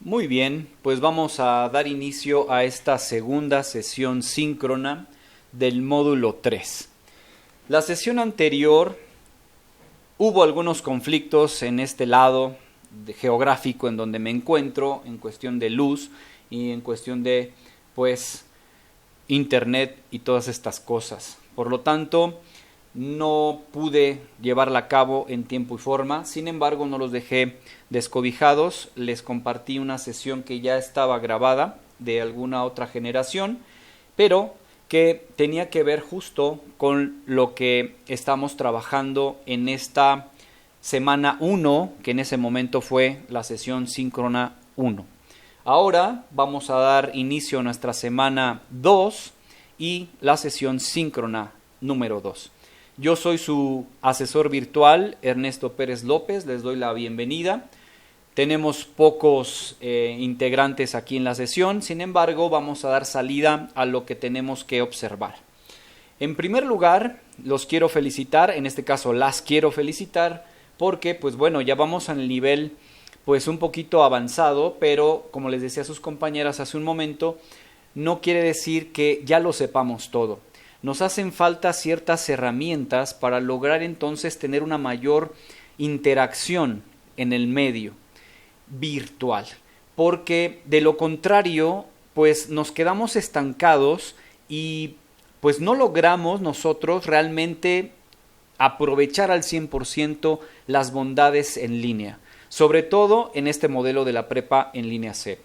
Muy bien, pues vamos a dar inicio a esta segunda sesión síncrona del módulo 3. La sesión anterior hubo algunos conflictos en este lado geográfico en donde me encuentro, en cuestión de luz y en cuestión de, internet y todas estas cosas. Por lo tanto, no pude llevarla a cabo en tiempo y forma, sin embargo no los dejé descobijados, les compartí una sesión que ya estaba grabada de alguna otra generación, pero que tenía que ver justo con lo que estamos trabajando en esta semana 1, que en ese momento fue la sesión síncrona 1. Ahora vamos a dar inicio a nuestra semana 2 y la sesión síncrona número 2. Yo soy su asesor virtual, Ernesto Pérez López, les doy la bienvenida. Tenemos pocos integrantes aquí en la sesión, sin embargo vamos a dar salida a lo que tenemos que observar. En primer lugar, los quiero felicitar, en este caso las quiero felicitar, porque ya vamos al nivel un poquito avanzado, pero como les decía a sus compañeras hace un momento, no quiere decir que ya lo sepamos todo. Nos hacen falta ciertas herramientas para lograr entonces tener una mayor interacción en el medio virtual, porque de lo contrario, nos quedamos estancados y no logramos nosotros realmente aprovechar al 100% las bondades en línea, sobre todo en este modelo de la prepa en línea C.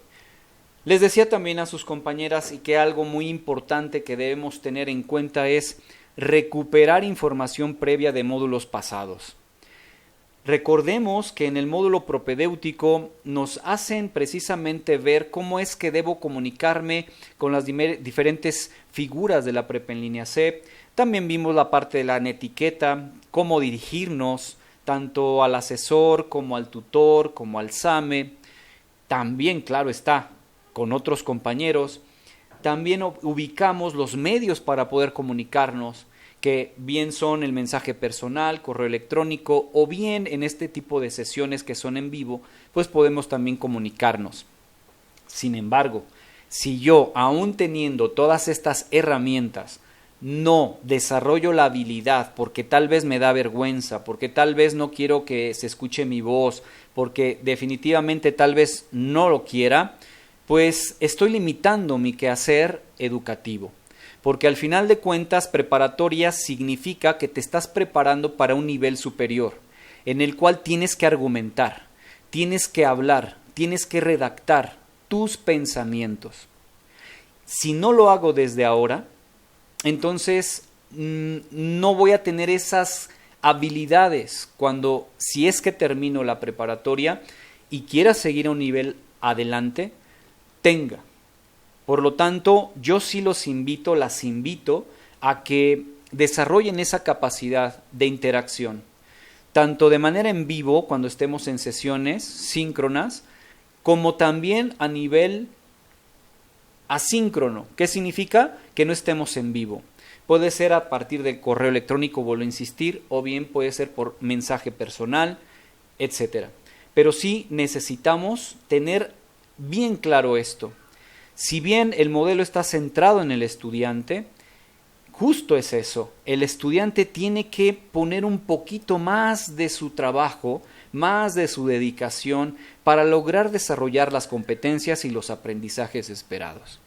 Les decía también a sus compañeras y que algo muy importante que debemos tener en cuenta es recuperar información previa de módulos pasados. Recordemos que en el módulo propedéutico nos hacen precisamente ver cómo es que debo comunicarme con las diferentes figuras de la prepa en línea C. También vimos la parte de la netiqueta, cómo dirigirnos tanto al asesor como al tutor, como al SAME. También, claro está, con otros compañeros. También ubicamos los medios para poder comunicarnos, que bien son el mensaje personal, correo electrónico, o bien en este tipo de sesiones que son en vivo, podemos también comunicarnos. Sin embargo, si yo, aún teniendo todas estas herramientas, no desarrollo la habilidad porque tal vez me da vergüenza, porque tal vez no quiero que se escuche mi voz, porque definitivamente tal vez no lo quiera, estoy limitando mi quehacer educativo. Porque al final de cuentas, preparatoria significa que te estás preparando para un nivel superior, en el cual tienes que argumentar, tienes que hablar, tienes que redactar tus pensamientos. Si no lo hago desde ahora, entonces no voy a tener esas habilidades si es que termino la preparatoria y quiera seguir a un nivel adelante, tenga. Por lo tanto, yo sí las invito a que desarrollen esa capacidad de interacción, tanto de manera en vivo cuando estemos en sesiones síncronas, como también a nivel asíncrono. ¿Qué significa? Que no estemos en vivo. Puede ser a partir del correo electrónico, vuelvo a insistir, o bien puede ser por mensaje personal, etc. Pero sí necesitamos tener bien claro esto. Si bien el modelo está centrado en el estudiante, justo es eso, el estudiante tiene que poner un poquito más de su trabajo, más de su dedicación para lograr desarrollar las competencias y los aprendizajes esperados.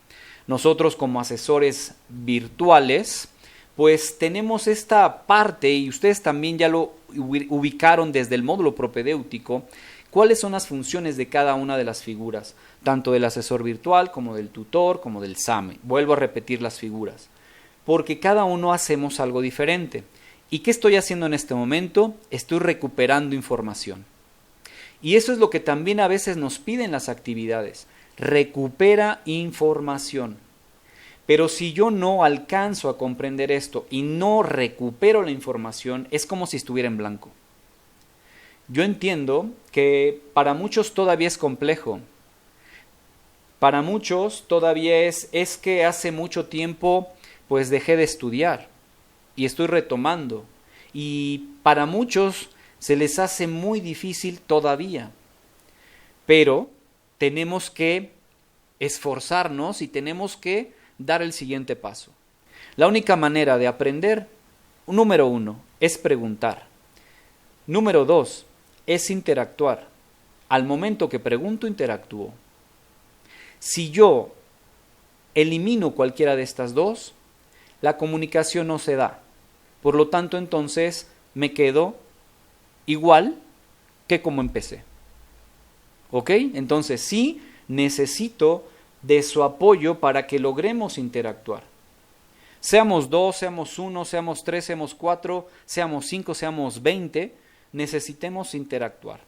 Nosotros como asesores virtuales, tenemos esta parte y ustedes también ya lo ubicaron desde el módulo propedéutico, cuáles son las funciones de cada una de las figuras, tanto del asesor virtual como del tutor, como del SAME. Vuelvo a repetir las figuras, porque cada uno hacemos algo diferente. ¿Y qué estoy haciendo en este momento? Estoy recuperando información. Y eso es lo que también a veces nos piden las actividades. Recupera información. Pero si yo no alcanzo a comprender esto y no recupero la información, es como si estuviera en blanco. Yo entiendo que para muchos todavía es complejo. Para muchos todavía es que hace mucho tiempo dejé de estudiar y estoy retomando. Y para muchos se les hace muy difícil todavía. Pero tenemos que esforzarnos y tenemos que dar el siguiente paso. La única manera de aprender, número 1, es preguntar. Número 2, es interactuar. Al momento que pregunto, interactúo. Si yo elimino cualquiera de estas dos, la comunicación no se da. Por lo tanto, entonces, me quedo igual que como empecé. ¿Ok? Entonces, sí necesito de su apoyo para que logremos interactuar. Seamos 2, seamos 1, seamos 3, seamos 4, seamos 5, seamos 20, necesitemos interactuar.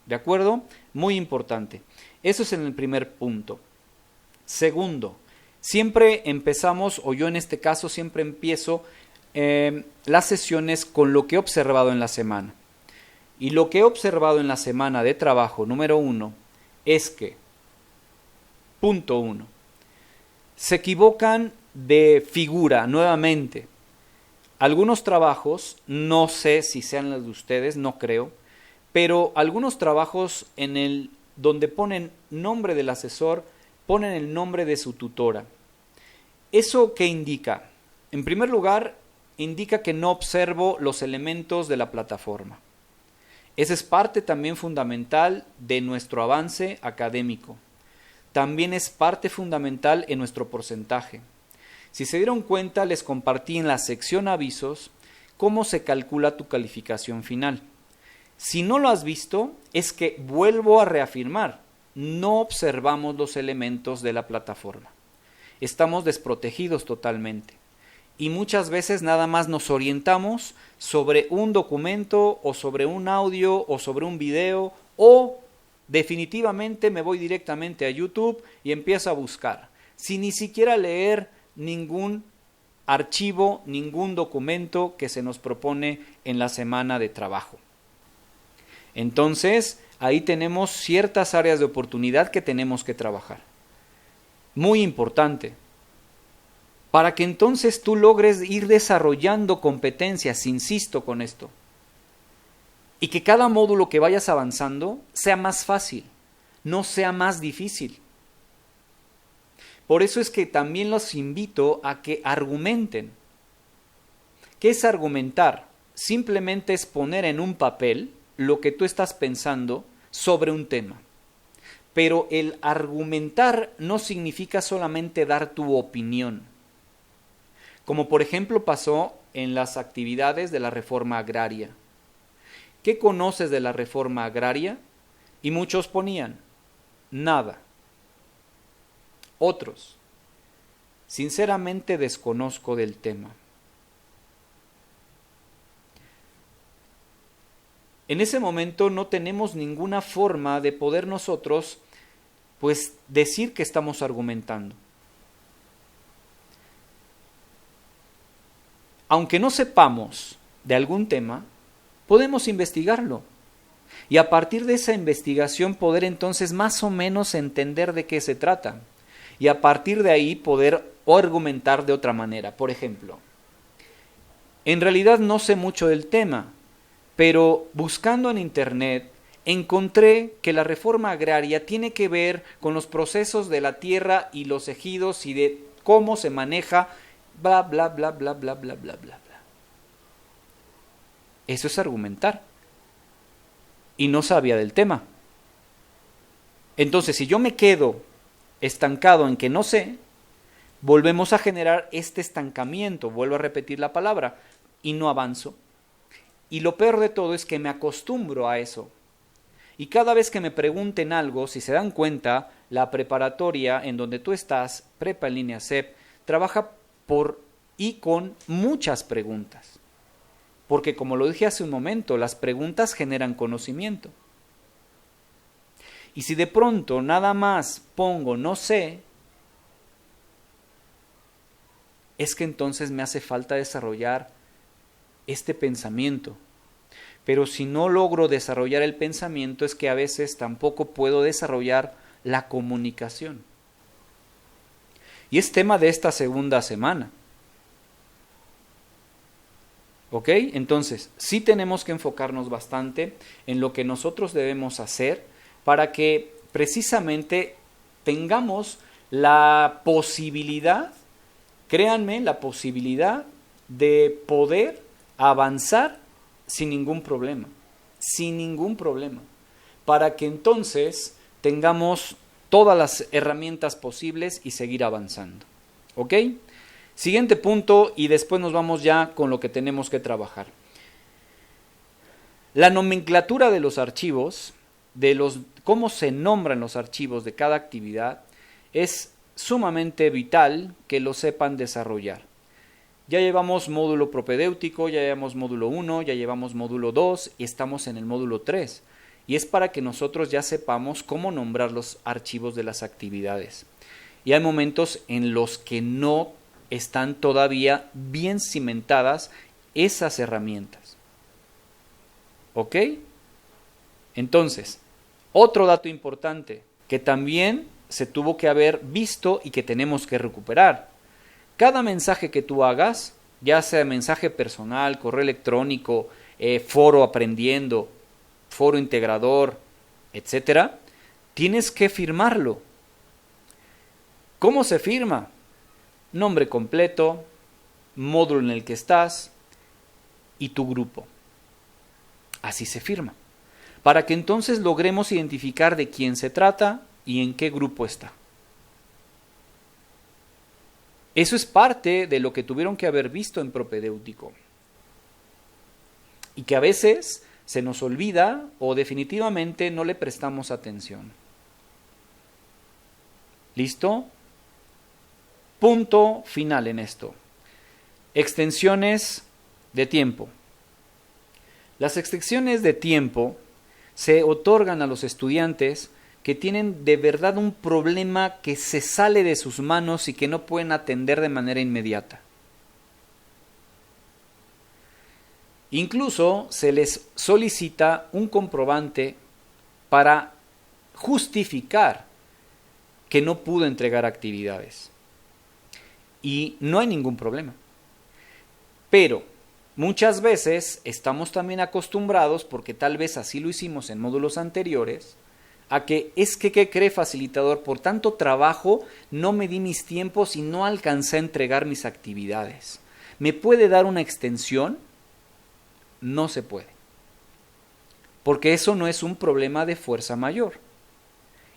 ¿De acuerdo? Muy importante. Eso es en el primer punto. Segundo, siempre empezamos, o yo en este caso siempre empiezo las sesiones con lo que he observado en la semana. Y lo que he observado en la semana de trabajo, número 1, es que, punto 1, se equivocan de figura nuevamente. Algunos trabajos, no sé si sean los de ustedes, no creo, pero algunos trabajos donde ponen nombre del asesor, ponen el nombre de su tutora. ¿Eso qué indica? En primer lugar, indica que no observo los elementos de la plataforma. Esa es parte también fundamental de nuestro avance académico. También es parte fundamental en nuestro porcentaje. Si se dieron cuenta, les compartí en la sección avisos cómo se calcula tu calificación final. Si no lo has visto, es que vuelvo a reafirmar, no observamos los elementos de la plataforma. Estamos desprotegidos totalmente. Y muchas veces nada más nos orientamos sobre un documento o sobre un audio o sobre un video o definitivamente me voy directamente a YouTube y empiezo a buscar, sin ni siquiera leer ningún archivo, ningún documento que se nos propone en la semana de trabajo. Entonces, ahí tenemos ciertas áreas de oportunidad que tenemos que trabajar. Muy importante. Para que entonces tú logres ir desarrollando competencias, insisto con esto, y que cada módulo que vayas avanzando sea más fácil, no sea más difícil. Por eso es que también los invito a que argumenten. ¿Qué es argumentar? Simplemente es poner en un papel lo que tú estás pensando sobre un tema. Pero el argumentar no significa solamente dar tu opinión. Como por ejemplo pasó en las actividades de la reforma agraria. ¿Qué conoces de la reforma agraria? Y muchos ponían, nada. Otros, sinceramente desconozco del tema. En ese momento no tenemos ninguna forma de poder nosotros, pues, decir que estamos argumentando. Aunque no sepamos de algún tema, podemos investigarlo. Y a partir de esa investigación poder entonces más o menos entender de qué se trata. Y a partir de ahí poder argumentar de otra manera. Por ejemplo, en realidad no sé mucho del tema, pero buscando en internet encontré que la reforma agraria tiene que ver con los procesos de la tierra y los ejidos y de cómo se maneja bla, bla, bla, bla, bla, bla, bla, bla, bla. Eso es argumentar. Y no sabía del tema. Entonces, si yo me quedo estancado en que no sé, volvemos a generar este estancamiento, vuelvo a repetir la palabra, y no avanzo. Y lo peor de todo es que me acostumbro a eso. Y cada vez que me pregunten algo, si se dan cuenta, la preparatoria en donde tú estás, Prepa en Línea CEP, trabaja por y con muchas preguntas. Porque como lo dije hace un momento, las preguntas generan conocimiento. Y si de pronto nada más pongo no sé, es que entonces me hace falta desarrollar este pensamiento. Pero si no logro desarrollar el pensamiento, es que a veces tampoco puedo desarrollar la comunicación. Y es tema de esta segunda semana. ¿Ok? Entonces, sí tenemos que enfocarnos bastante en lo que nosotros debemos hacer para que precisamente tengamos la posibilidad, créanme, la posibilidad de poder avanzar sin ningún problema, para que entonces tengamos todas las herramientas posibles y seguir avanzando. ¿Ok? Siguiente punto y después nos vamos ya con lo que tenemos que trabajar. La nomenclatura de los archivos, cómo se nombran los archivos de cada actividad, es sumamente vital que lo sepan desarrollar. Ya llevamos módulo propedéutico, ya llevamos módulo 1, ya llevamos módulo 2 y estamos en el módulo 3. Y es para que nosotros ya sepamos cómo nombrar los archivos de las actividades. Y hay momentos en los que no están todavía bien cimentadas esas herramientas. ¿Ok? Entonces, otro dato importante que también se tuvo que haber visto y que tenemos que recuperar. Cada mensaje que tú hagas, ya sea mensaje personal, correo electrónico, foro aprendiendo, foro integrador, etcétera, tienes que firmarlo. ¿Cómo se firma? Nombre completo, módulo en el que estás y tu grupo. Así se firma. Para que entonces logremos identificar de quién se trata y en qué grupo está. Eso es parte de lo que tuvieron que haber visto en propedéutico. Y que a veces se nos olvida o definitivamente no le prestamos atención. ¿Listo? Punto final en esto. Extensiones de tiempo. Las extensiones de tiempo se otorgan a los estudiantes que tienen de verdad un problema que se sale de sus manos y que no pueden atender de manera inmediata. Incluso se les solicita un comprobante para justificar que no pudo entregar actividades. Y no hay ningún problema. Pero muchas veces estamos también acostumbrados, porque tal vez así lo hicimos en módulos anteriores, a que es que, ¿qué cree facilitador? Por tanto trabajo no me di mis tiempos y no alcancé a entregar mis actividades. ¿Me puede dar una extensión? No se puede. Porque eso no es un problema de fuerza mayor.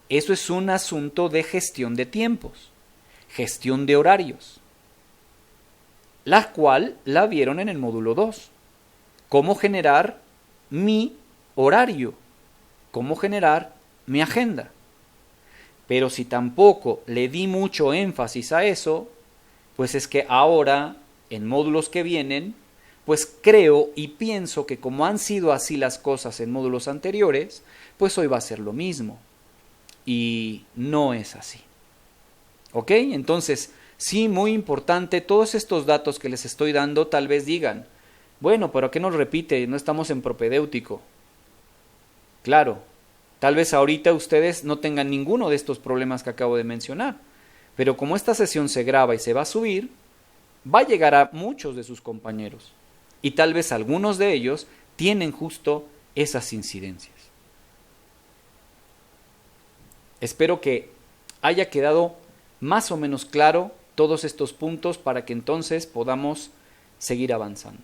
Eso es un asunto de gestión de tiempos, gestión de horarios, la cual la vieron en el módulo 2. Cómo generar mi horario, cómo generar mi agenda. Pero si tampoco le di mucho énfasis a eso, pues es que ahora, en módulos que vienen, pues creo y pienso que como han sido así las cosas en módulos anteriores, pues hoy va a ser lo mismo. Y no es así. ¿Ok? Entonces, sí, muy importante, todos estos datos que les estoy dando tal vez digan, bueno, pero ¿qué nos repite? No estamos en propedéutico. Claro, tal vez ahorita ustedes no tengan ninguno de estos problemas que acabo de mencionar, pero como esta sesión se graba y se va a subir, va a llegar a muchos de sus compañeros y tal vez algunos de ellos tienen justo esas incidencias. Espero que haya quedado más o menos claro todos estos puntos para que entonces podamos seguir avanzando.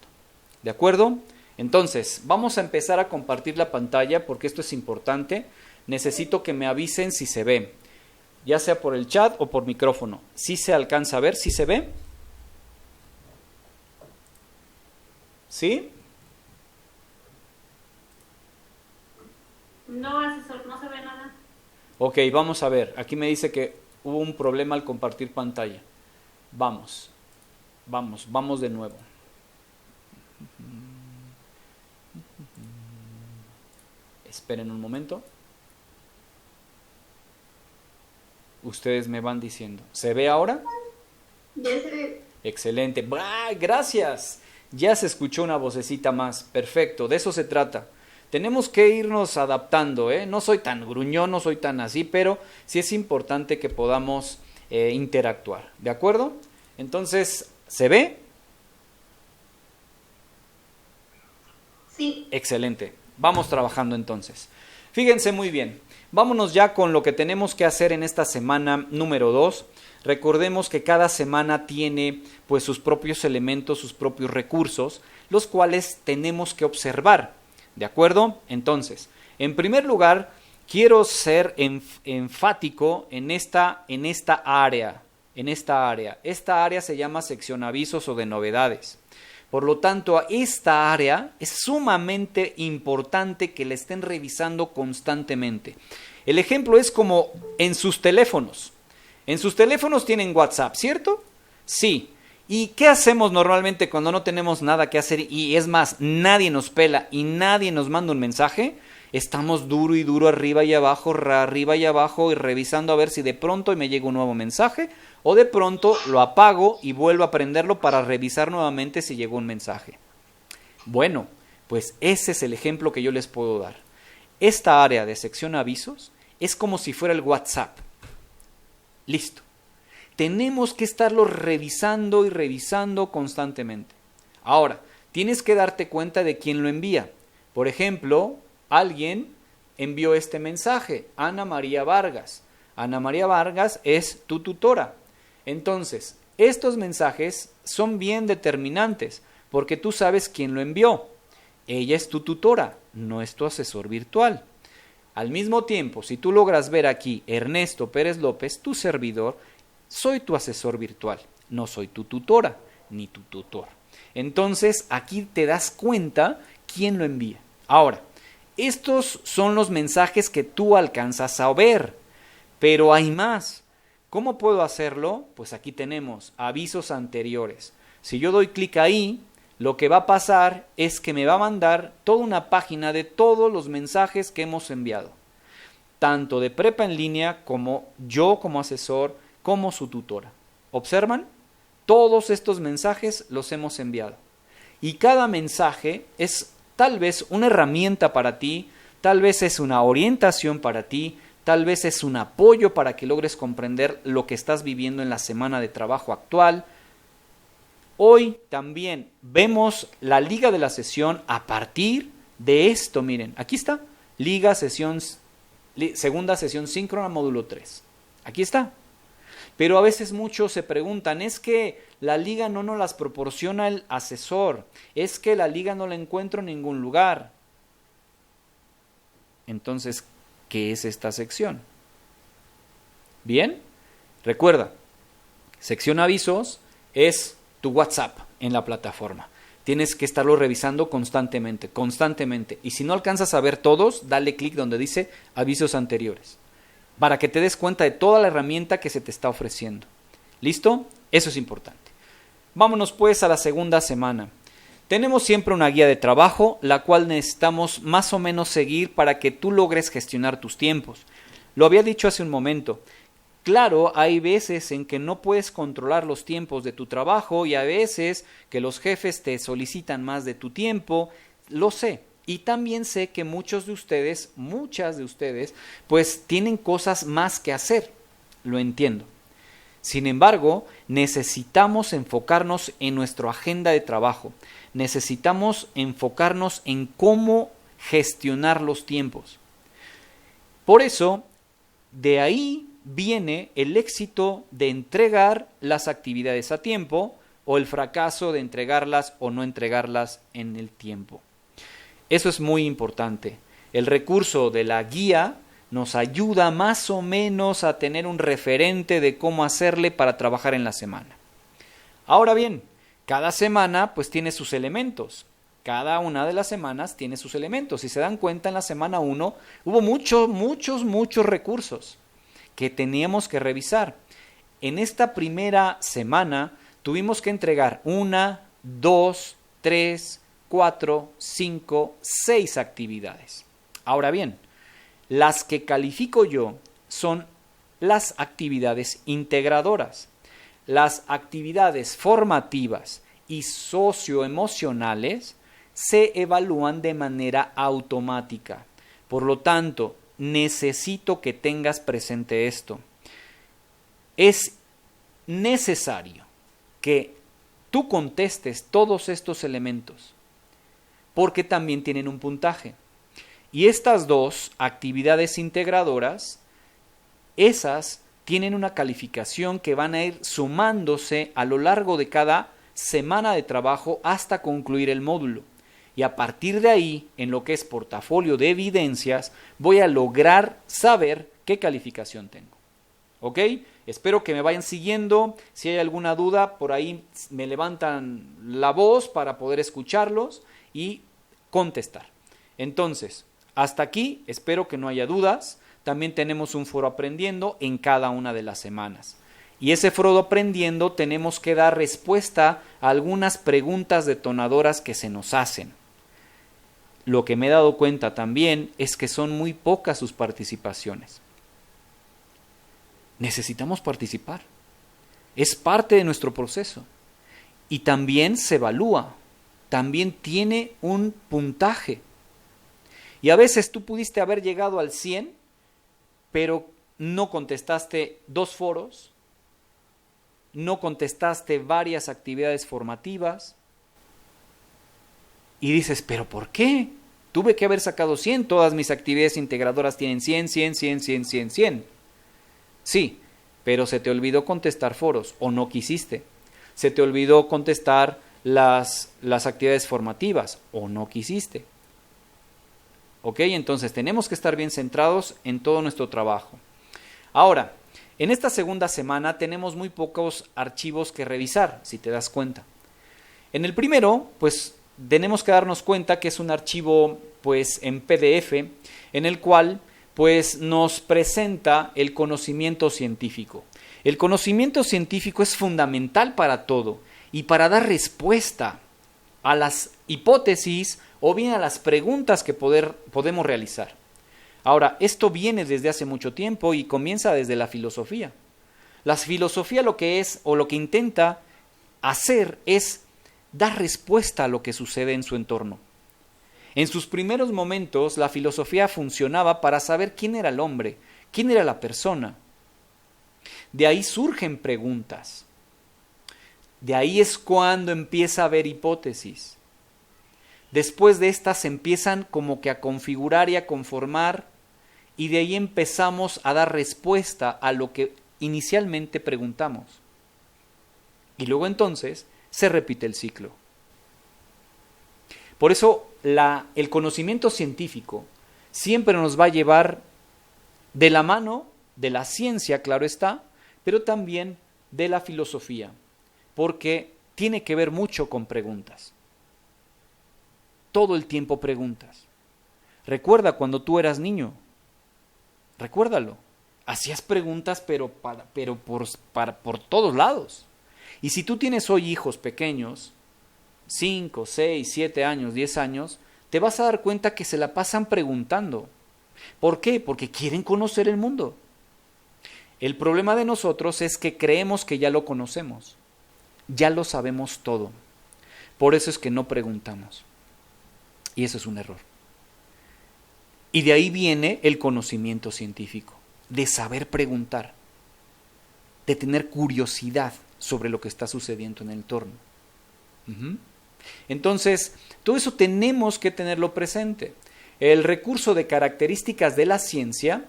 ¿De acuerdo? Entonces, vamos a empezar a compartir la pantalla porque esto es importante. Necesito que me avisen si se ve, ya sea por el chat o por micrófono. ¿Sí se alcanza a ver? ¿Sí se ve? ¿Sí? No, asesor, no se ve nada. Ok, vamos a ver. Aquí me dice que hubo un problema al compartir pantalla. Vamos de nuevo. Esperen un momento. Ustedes me van diciendo. ¿Se ve ahora? Ya se ve. Excelente. ¡Ah, gracias! Ya se escuchó una vocecita más. Perfecto, de eso se trata. Tenemos que irnos adaptando, ¿eh? No soy tan gruñón, no soy tan así, pero sí es importante que podamos interactuar. ¿De acuerdo? Entonces, ¿se ve? Sí. Excelente. Vamos trabajando entonces. Fíjense muy bien. Vámonos ya con lo que tenemos que hacer en esta semana número 2. Recordemos que cada semana tiene pues sus propios elementos, sus propios recursos, los cuales tenemos que observar. ¿De acuerdo? Entonces, en primer lugar, quiero ser enfático en esta área. Esta área se llama sección avisos o de novedades. Por lo tanto, esta área es sumamente importante que la estén revisando constantemente. El ejemplo es como en sus teléfonos. En sus teléfonos tienen WhatsApp, ¿cierto? Sí. ¿Y qué hacemos normalmente cuando no tenemos nada que hacer y es más, nadie nos pela y nadie nos manda un mensaje? Estamos duro y duro arriba y abajo y revisando a ver si de pronto me llega un nuevo mensaje o de pronto lo apago y vuelvo a prenderlo para revisar nuevamente si llegó un mensaje. Bueno, pues ese es el ejemplo que yo les puedo dar. Esta área de sección avisos es como si fuera el WhatsApp. Listo. Tenemos que estarlo revisando y revisando constantemente. Ahora, tienes que darte cuenta de quién lo envía. Por ejemplo, alguien envió este mensaje, Ana María Vargas. Ana María Vargas es tu tutora. Entonces, estos mensajes son bien determinantes porque tú sabes quién lo envió. Ella es tu tutora, no es tu asesor virtual. Al mismo tiempo, si tú logras ver aquí Ernesto Pérez López, tu servidor, soy tu asesor virtual, no soy tu tutora ni tu tutor. Entonces, aquí te das cuenta quién lo envía. Ahora, estos son los mensajes que tú alcanzas a ver, pero hay más. ¿Cómo puedo hacerlo? Pues aquí tenemos avisos anteriores. Si yo doy clic ahí, lo que va a pasar es que me va a mandar toda una página de todos los mensajes que hemos enviado, tanto de prepa en línea como yo como asesor, como su tutora. ¿Observan? Todos estos mensajes los hemos enviado. Y cada mensaje es tal vez una herramienta para ti, tal vez es una orientación para ti, tal vez es un apoyo para que logres comprender lo que estás viviendo en la semana de trabajo actual. Hoy también vemos la liga de la sesión a partir de esto. Miren, aquí está, segunda sesión síncrona módulo 3. Aquí está. Pero a veces muchos se preguntan, es que la liga no nos las proporciona el asesor, es que la liga no la encuentro en ningún lugar. Entonces, ¿qué es esta sección? Bien, recuerda, sección avisos es tu WhatsApp en la plataforma. Tienes que estarlo revisando constantemente. Y si no alcanzas a ver todos, dale clic donde dice avisos anteriores, para que te des cuenta de toda la herramienta que se te está ofreciendo. ¿Listo? Eso es importante. Vámonos pues a la segunda semana. Tenemos siempre una guía de trabajo, la cual necesitamos más o menos seguir para que tú logres gestionar tus tiempos. Lo había dicho hace un momento. Claro, hay veces en que no puedes controlar los tiempos de tu trabajo y a veces que los jefes te solicitan más de tu tiempo, lo sé. Y también sé que muchas de ustedes, pues tienen cosas más que hacer. Lo entiendo. Sin embargo, necesitamos enfocarnos en nuestra agenda de trabajo. Necesitamos enfocarnos en cómo gestionar los tiempos. Por eso, de ahí viene el éxito de entregar las actividades a tiempo o el fracaso de entregarlas o no entregarlas en el tiempo. Eso es muy importante. El recurso de la guía nos ayuda más o menos a tener un referente de cómo hacerle para trabajar en la semana. Ahora bien, cada semana pues tiene sus elementos. Cada una de las semanas tiene sus elementos. Si se dan cuenta, en la semana 1 hubo muchos recursos que teníamos que revisar. En esta primera semana tuvimos que entregar 1, 2, 3, 4, 5, 6 actividades. Ahora bien, las que califico yo son las actividades integradoras. Las actividades formativas y socioemocionales se evalúan de manera automática. Por lo tanto, necesito que tengas presente esto. Es necesario que tú contestes todos estos elementos, porque también tienen un puntaje. Y estas dos actividades integradoras, esas tienen una calificación que van a ir sumándose a lo largo de cada semana de trabajo hasta concluir el módulo. Y a partir de ahí, en lo que es portafolio de evidencias, voy a lograr saber qué calificación tengo. ¿Ok? Espero que me vayan siguiendo. Si hay alguna duda, por ahí me levantan la voz para poder escucharlos y contestar. Entonces, hasta aquí, espero que no haya dudas. También tenemos un foro aprendiendo en cada una de las semanas. Y ese foro aprendiendo tenemos que dar respuesta a algunas preguntas detonadoras que se nos hacen. Lo que me he dado cuenta también es que son muy pocas sus participaciones. Necesitamos participar. Es parte de nuestro proceso. Y también se evalúa. También tiene un puntaje. Y a veces tú pudiste haber llegado al 100, pero no contestaste 2 foros, no contestaste varias actividades formativas. Y dices, ¿pero por qué? Tuve que haber sacado 100, todas mis actividades integradoras tienen 100, 100, 100, 100, 100, 100. Sí, pero se te olvidó contestar foros o no quisiste. Se te olvidó contestar las actividades formativas o no quisiste. ¿Ok? Entonces tenemos que estar bien centrados en todo nuestro trabajo. Ahora, en esta segunda semana tenemos muy pocos archivos que revisar, si te das cuenta. En el primero, pues tenemos que darnos cuenta que es un archivo pues en PDF, en el cual pues nos presenta el conocimiento científico. El conocimiento científico es fundamental para todo y para dar respuesta a las hipótesis o bien a las preguntas que podemos realizar. Ahora, esto viene desde hace mucho tiempo y comienza desde la filosofía. La filosofía lo que es o lo que intenta hacer es dar respuesta a lo que sucede en su entorno. En sus primeros momentos, la filosofía funcionaba para saber quién era el hombre, quién era la persona. De ahí surgen preguntas. De ahí es cuando empieza a haber hipótesis. Después de estas se empiezan como que a configurar y a conformar, y de ahí empezamos a dar respuesta a lo que inicialmente preguntamos. Y luego entonces se repite el ciclo. Por eso el conocimiento científico siempre nos va a llevar de la mano de la ciencia, claro está, pero también de la filosofía, porque tiene que ver mucho con preguntas. Todo el tiempo preguntas. Recuerda cuando tú eras niño, recuérdalo, hacías preguntas pero por todos lados. Y si tú tienes hoy hijos pequeños, 5, 6, 7 años, 10 años, te vas a dar cuenta que se la pasan preguntando. ¿Por qué? Porque quieren conocer el mundo. El problema de nosotros es que creemos que ya lo conocemos, ya lo sabemos todo. Por eso es que no preguntamos. Y eso es un error. Y de ahí viene el conocimiento científico, de saber preguntar, de tener curiosidad sobre lo que está sucediendo en el entorno. Entonces, todo eso tenemos que tenerlo presente. El recurso de características de la ciencia,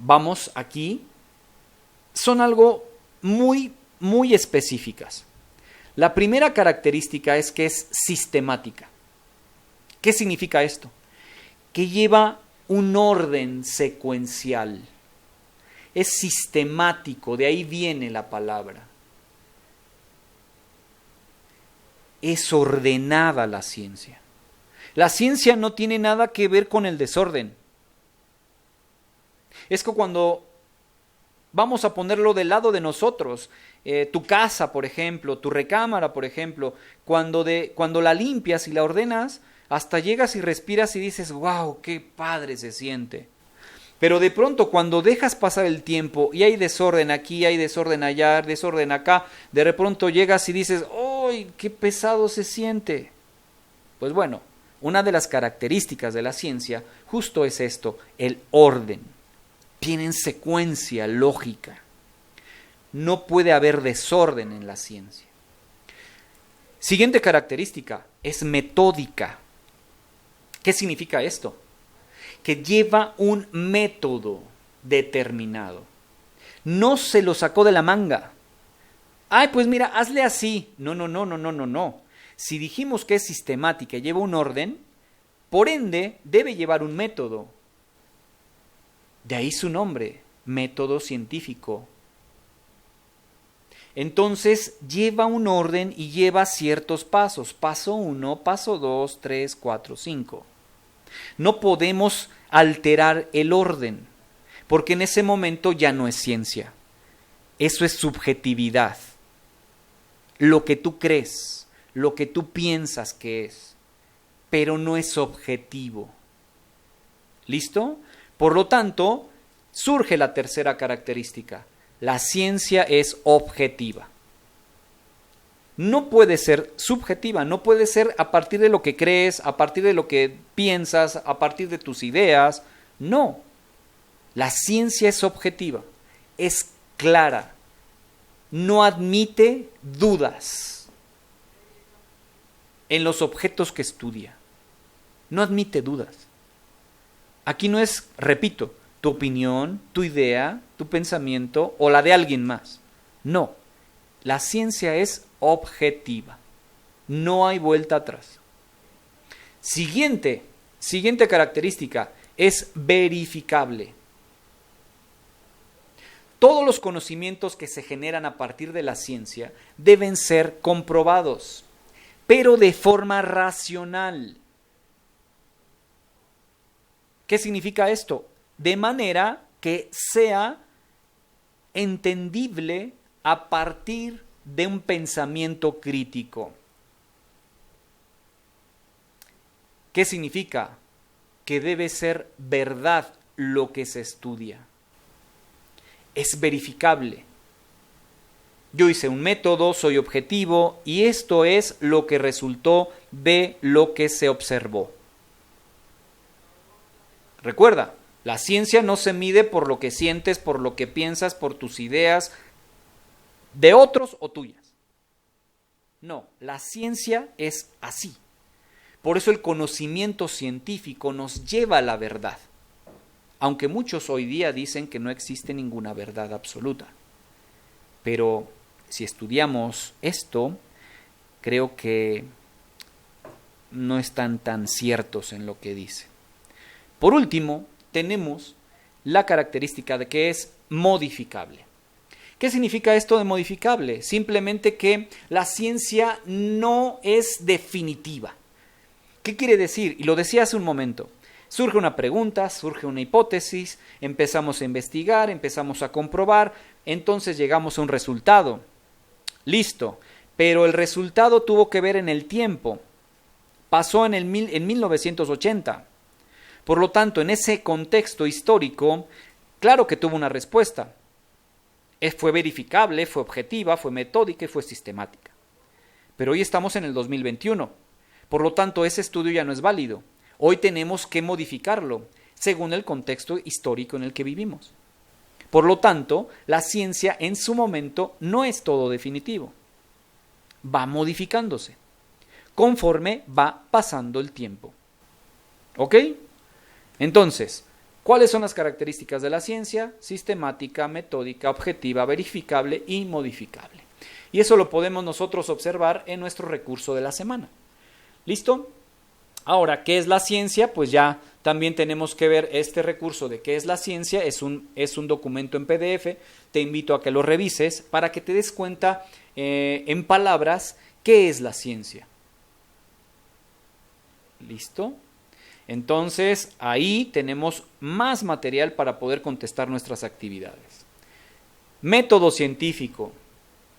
vamos aquí, son algo muy, muy específicas. La primera característica es que es sistemática. ¿Qué significa esto? Que lleva un orden secuencial. Es sistemático, de ahí viene la palabra. Es ordenada la ciencia. La ciencia no tiene nada que ver con el desorden. Es que cuando vamos a ponerlo del lado de nosotros, tu casa, por ejemplo, tu recámara, por ejemplo, cuando la limpias y la ordenas, hasta llegas y respiras y dices, wow, qué padre se siente. Pero de pronto cuando dejas pasar el tiempo y hay desorden aquí, hay desorden allá, desorden acá, de pronto llegas y dices, ¡ay, qué pesado se siente! Pues bueno, una de las características de la ciencia justo es esto, el orden. Tienen secuencia lógica. No puede haber desorden en la ciencia. Siguiente característica, es metódica. ¿Qué significa esto? Que lleva un método determinado. No se lo sacó de la manga. Ay, pues mira, hazle así. No. Si dijimos que es sistemática y lleva un orden, por ende debe llevar un método. De ahí su nombre, método científico. Entonces lleva un orden y lleva ciertos pasos. Paso 1, paso 2, 3, 4, 5. No podemos alterar el orden, porque en ese momento ya no es ciencia. Eso es subjetividad. Lo que tú crees, lo que tú piensas que es, pero no es objetivo. ¿Listo? Por lo tanto, surge la tercera característica. La ciencia es objetiva. No puede ser subjetiva, no puede ser a partir de lo que crees, a partir de lo que piensas, a partir de tus ideas. No. La ciencia es objetiva, es clara, no admite dudas en los objetos que estudia. No admite dudas. Aquí no es, repito, tu opinión, tu idea, tu pensamiento o la de alguien más. No, la ciencia es objetiva. No hay vuelta atrás. Siguiente característica, es verificable. Todos los conocimientos que se generan a partir de la ciencia deben ser comprobados, pero de forma racional. ¿Qué significa esto? De manera que sea entendible a partir de un pensamiento crítico. ¿Qué significa? Que debe ser verdad lo que se estudia. Es verificable. Yo hice un método, soy objetivo y esto es lo que resultó de lo que se observó. Recuerda, la ciencia no se mide por lo que sientes, por lo que piensas, por tus ideas de otros o tuyas. No, la ciencia es así. Por eso el conocimiento científico nos lleva a la verdad. Aunque muchos hoy día dicen que no existe ninguna verdad absoluta. Pero si estudiamos esto, creo que no están tan ciertos en lo que dicen. Por último, tenemos la característica de que es modificable. ¿Qué significa esto de modificable? Simplemente que la ciencia no es definitiva. ¿Qué quiere decir? Y lo decía hace un momento. Surge una pregunta, surge una hipótesis, empezamos a investigar, empezamos a comprobar, entonces llegamos a un resultado. Listo, pero el resultado tuvo que ver en el tiempo. Pasó en 1980. Por lo tanto, en ese contexto histórico, claro que tuvo una respuesta. Fue verificable, fue objetiva, fue metódica y fue sistemática. Pero hoy estamos en el 2021. Por lo tanto, ese estudio ya no es válido. Hoy tenemos que modificarlo según el contexto histórico en el que vivimos. Por lo tanto, la ciencia en su momento no es todo definitivo. Va modificándose conforme va pasando el tiempo. ¿Ok? Entonces, ¿cuáles son las características de la ciencia? Sistemática, metódica, objetiva, verificable y modificable. Y eso lo podemos nosotros observar en nuestro recurso de la semana. ¿Listo? Ahora, ¿qué es la ciencia? Pues ya también tenemos que ver este recurso de qué es la ciencia. Es un documento en PDF. Te invito a que lo revises para que te des cuenta en palabras qué es la ciencia. ¿Listo? Entonces, ahí tenemos más material para poder contestar nuestras actividades. Método científico.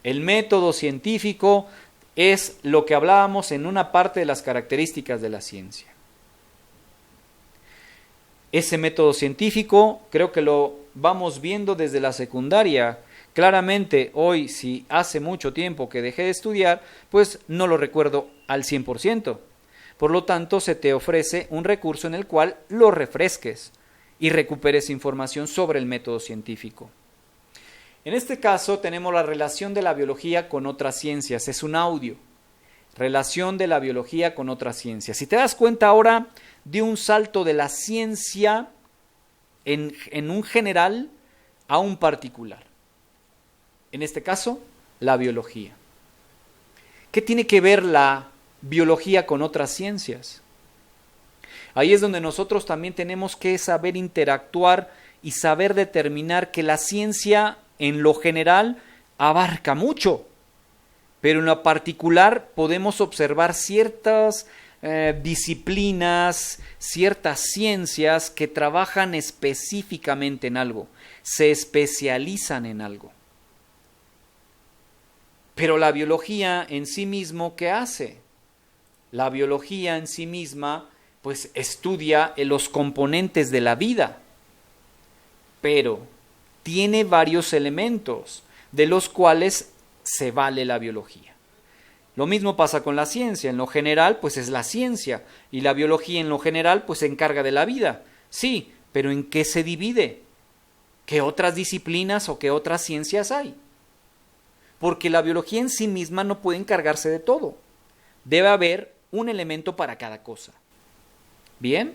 El método científico es lo que hablábamos en una parte de las características de la ciencia. Ese método científico creo que lo vamos viendo desde la secundaria. Claramente hoy, si hace mucho tiempo que dejé de estudiar, pues no lo recuerdo al 100%. Por lo tanto, se te ofrece un recurso en el cual lo refresques y recuperes información sobre el método científico. En este caso tenemos la relación de la biología con otras ciencias, es un audio. relación de la biología con otras ciencias. Si te das cuenta ahora de un salto de la ciencia en un general a un particular. En este caso, la biología. ¿Qué tiene que ver la biología con otras ciencias? Ahí es donde nosotros también tenemos que saber interactuar y saber determinar que la ciencia en lo general abarca mucho, pero en lo particular podemos observar ciertas disciplinas, ciertas ciencias que trabajan específicamente en algo, se especializan en algo. Pero la biología en sí mismo, ¿qué hace? La biología en sí misma, pues estudia los componentes de la vida, pero tiene varios elementos de los cuales se vale la biología. Lo mismo pasa con la ciencia. En lo general, pues es la ciencia, y la biología en lo general, pues se encarga de la vida. Sí, pero ¿en qué se divide? ¿Qué otras disciplinas o qué otras ciencias hay? Porque la biología en sí misma no puede encargarse de todo. Debe haber un elemento para cada cosa. ¿Bien?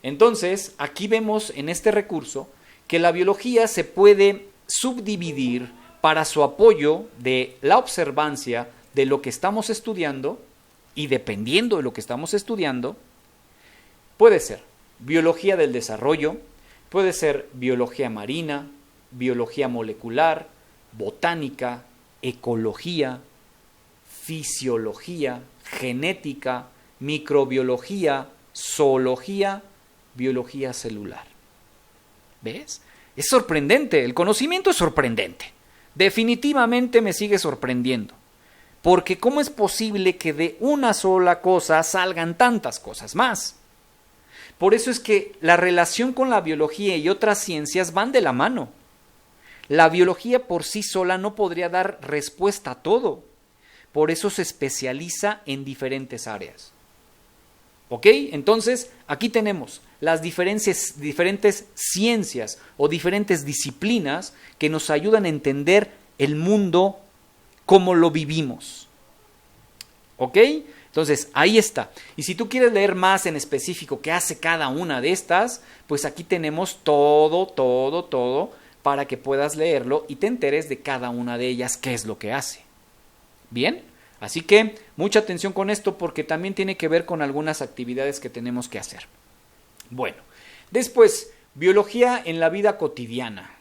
Entonces, aquí vemos en este recurso que la biología se puede subdividir para su apoyo de la observancia de lo que estamos estudiando, y dependiendo de lo que estamos estudiando, puede ser biología del desarrollo, puede ser biología marina, biología molecular, botánica, ecología, fisiología, genética, microbiología, zoología, biología celular. ¿Ves? Es sorprendente, el conocimiento es sorprendente. Definitivamente me sigue sorprendiendo. Porque ¿cómo es posible que de una sola cosa salgan tantas cosas más? Por eso es que la relación con la biología y otras ciencias van de la mano. La biología por sí sola no podría dar respuesta a todo. Por eso se especializa en diferentes áreas. ¿Ok? Entonces, aquí tenemos las diferentes ciencias o diferentes disciplinas que nos ayudan a entender el mundo como lo vivimos. ¿Ok? Entonces, ahí está. Y si tú quieres leer más en específico qué hace cada una de estas, pues aquí tenemos todo para que puedas leerlo y te enteres de cada una de ellas qué es lo que hace. ¿Bien? Así que mucha atención con esto porque también tiene que ver con algunas actividades que tenemos que hacer. Bueno, después, biología en la vida cotidiana.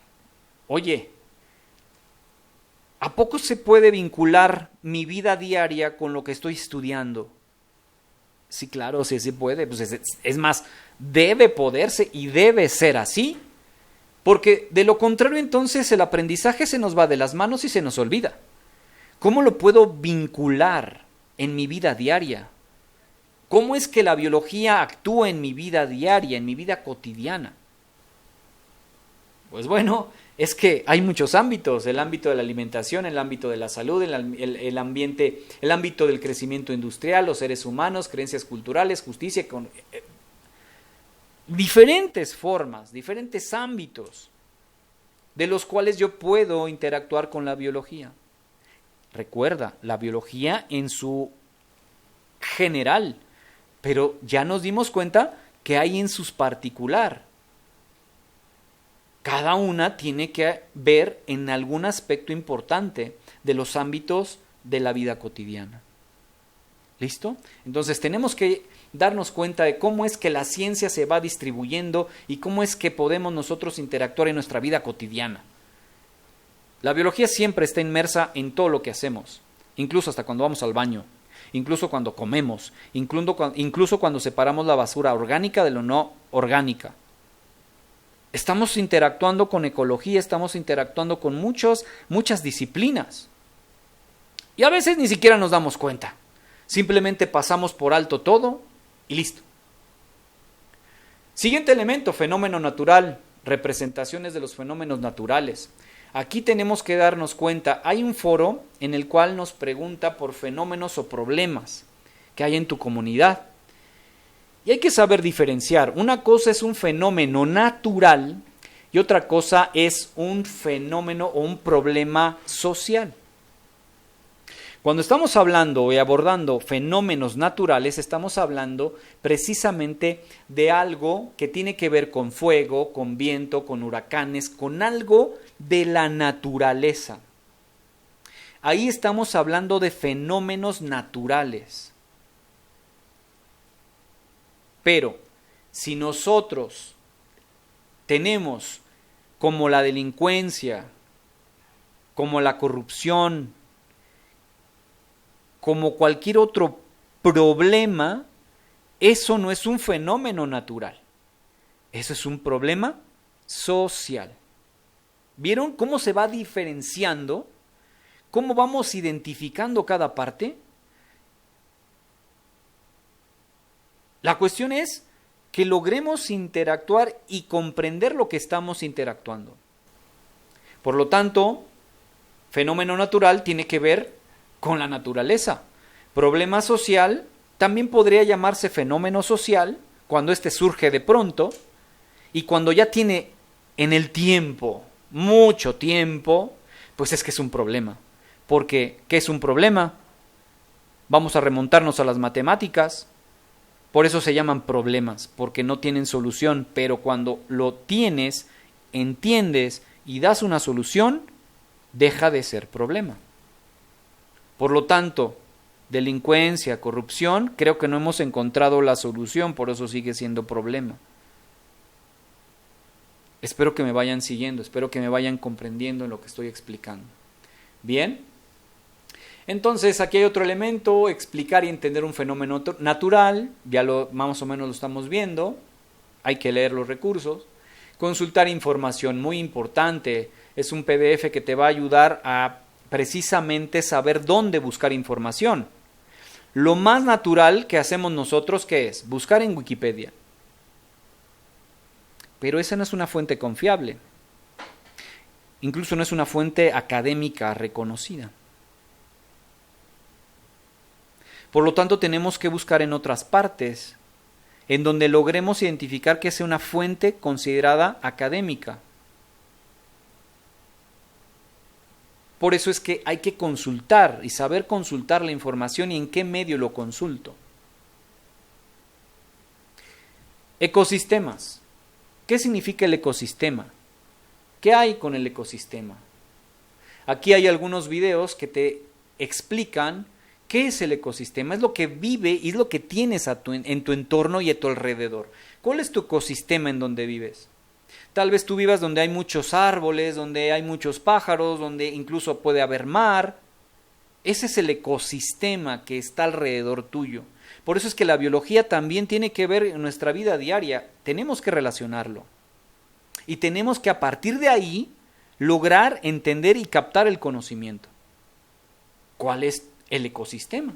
Oye, ¿a poco se puede vincular mi vida diaria con lo que estoy estudiando? Sí, claro, sí se puede. Pues es más, debe poderse y debe ser así. Porque de lo contrario entonces el aprendizaje se nos va de las manos y se nos olvida. ¿Cómo lo puedo vincular en mi vida diaria? ¿Cómo es que la biología actúa en mi vida diaria, en mi vida cotidiana? Pues bueno, es que hay muchos ámbitos, el ámbito de la alimentación, el ámbito de la salud, el ámbito del crecimiento industrial, los seres humanos, creencias culturales, justicia, diferentes formas, diferentes ámbitos de los cuales yo puedo interactuar con la biología. Recuerda, la biología en su general, pero ya nos dimos cuenta que hay en sus particular. Cada una tiene que ver en algún aspecto importante de los ámbitos de la vida cotidiana. ¿Listo? Entonces tenemos que darnos cuenta de cómo es que la ciencia se va distribuyendo y cómo es que podemos nosotros interactuar en nuestra vida cotidiana. La biología siempre está inmersa en todo lo que hacemos, incluso hasta cuando vamos al baño, incluso cuando comemos, incluso cuando separamos la basura orgánica de lo no orgánica. Estamos interactuando con ecología, estamos interactuando con muchas disciplinas. Y a veces ni siquiera nos damos cuenta. Simplemente pasamos por alto todo y listo. Siguiente elemento, fenómeno natural, representaciones de los fenómenos naturales. Aquí tenemos que darnos cuenta, hay un foro en el cual nos pregunta por fenómenos o problemas que hay en tu comunidad. Y hay que saber diferenciar. Una cosa es un fenómeno natural y otra cosa es un fenómeno o un problema social. Cuando estamos hablando y abordando fenómenos naturales, estamos hablando precisamente de algo que tiene que ver con fuego, con viento, con huracanes, con algo de la naturaleza. Ahí estamos hablando de fenómenos naturales. Pero si nosotros tenemos como la delincuencia, como la corrupción, como cualquier otro problema, eso no es un fenómeno natural. Eso es un problema social. ¿Vieron cómo se va diferenciando? ¿Cómo vamos identificando cada parte? La cuestión es que logremos interactuar y comprender lo que estamos interactuando. Por lo tanto, fenómeno natural tiene que ver con la naturaleza. Problema social también podría llamarse fenómeno social cuando éste surge de pronto y cuando ya tiene en el tiempo, mucho tiempo, pues es que es un problema. Porque, ¿qué es un problema? Vamos a remontarnos a las matemáticas. Por eso se llaman problemas, porque no tienen solución, pero cuando lo tienes, entiendes y das una solución, deja de ser problema. Por lo tanto, delincuencia, corrupción, creo que no hemos encontrado la solución, por eso sigue siendo problema. Espero que me vayan siguiendo, espero que me vayan comprendiendo en lo que estoy explicando. Bien. Entonces, aquí hay otro elemento, explicar y entender un fenómeno natural, ya lo más o menos lo estamos viendo, hay que leer los recursos, consultar información, muy importante, es un PDF que te va a ayudar a precisamente saber dónde buscar información. Lo más natural que hacemos nosotros, ¿qué es? Buscar en Wikipedia. Pero esa no es una fuente confiable, incluso no es una fuente académica reconocida. Por lo tanto, tenemos que buscar en otras partes, en donde logremos identificar que sea una fuente considerada académica. Por eso es que hay que consultar y saber consultar la información y en qué medio lo consulto. Ecosistemas. ¿Qué significa el ecosistema? ¿Qué hay con el ecosistema? Aquí hay algunos videos que te explican ¿qué es el ecosistema? Es lo que vive y es lo que tienes en tu entorno y a tu alrededor. ¿Cuál es tu ecosistema en donde vives? Tal vez tú vivas donde hay muchos árboles, donde hay muchos pájaros, donde incluso puede haber mar. Ese es el ecosistema que está alrededor tuyo. Por eso es que la biología también tiene que ver en nuestra vida diaria. Tenemos que relacionarlo. Y tenemos que a partir de ahí lograr entender y captar el conocimiento. ¿Cuál es el ecosistema?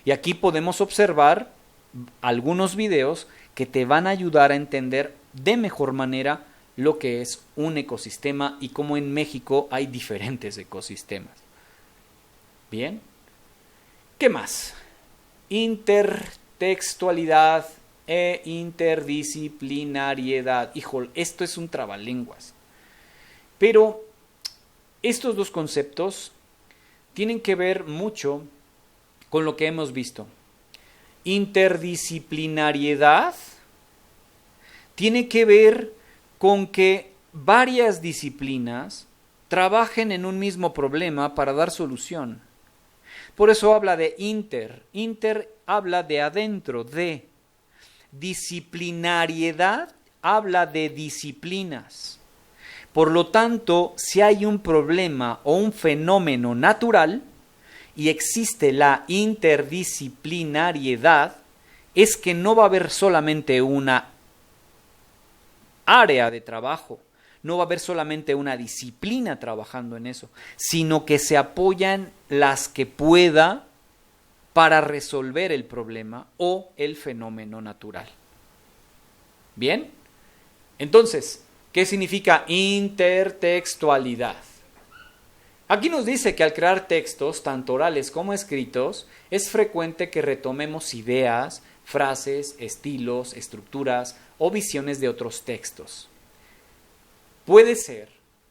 Y aquí podemos observar algunos videos que te van a ayudar a entender de mejor manera lo que es un ecosistema y cómo en México hay diferentes ecosistemas. Bien. ¿Qué más? Intertextualidad e interdisciplinariedad. Híjole, esto es un trabalenguas. Pero estos dos conceptos tienen que ver mucho con lo que hemos visto. Interdisciplinariedad tiene que ver con que varias disciplinas trabajen en un mismo problema para dar solución. Por eso habla de inter. Inter habla de adentro, de. Disciplinariedad habla de disciplinas. Por lo tanto, si hay un problema o un fenómeno natural y existe la interdisciplinariedad, es que no va a haber solamente una área de trabajo, no va a haber solamente una disciplina trabajando en eso, sino que se apoyan las que pueda para resolver el problema o el fenómeno natural. ¿Bien? Entonces, ¿qué significa intertextualidad? Aquí nos dice que al crear textos, tanto orales como escritos, es frecuente que retomemos ideas, frases, estilos, estructuras o visiones de otros textos. Puede ser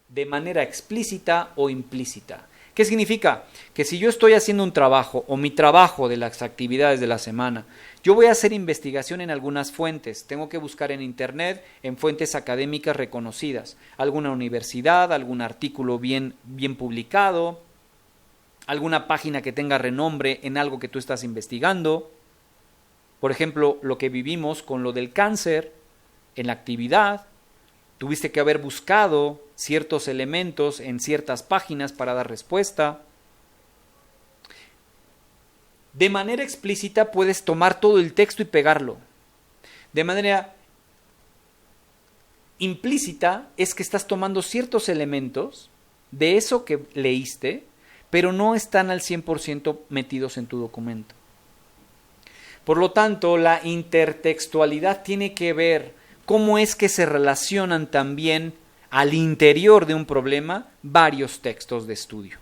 de manera explícita o implícita. ¿Qué significa? Que si yo estoy haciendo un trabajo o mi trabajo de las actividades de la semana, yo voy a hacer investigación en algunas fuentes, tengo que buscar en internet, en fuentes académicas reconocidas, alguna universidad, algún artículo bien publicado, alguna página que tenga renombre en algo que tú estás investigando. Por ejemplo, lo que vivimos con lo del cáncer en la actividad, tuviste que haber buscado ciertos elementos en ciertas páginas para dar respuesta. De manera explícita puedes tomar todo el texto y pegarlo. De manera implícita es que estás tomando ciertos elementos de eso que leíste, pero no están al 100% metidos en tu documento. Por lo tanto, la intertextualidad tiene que ver cómo es que se relacionan también al interior de un problema varios textos de estudio.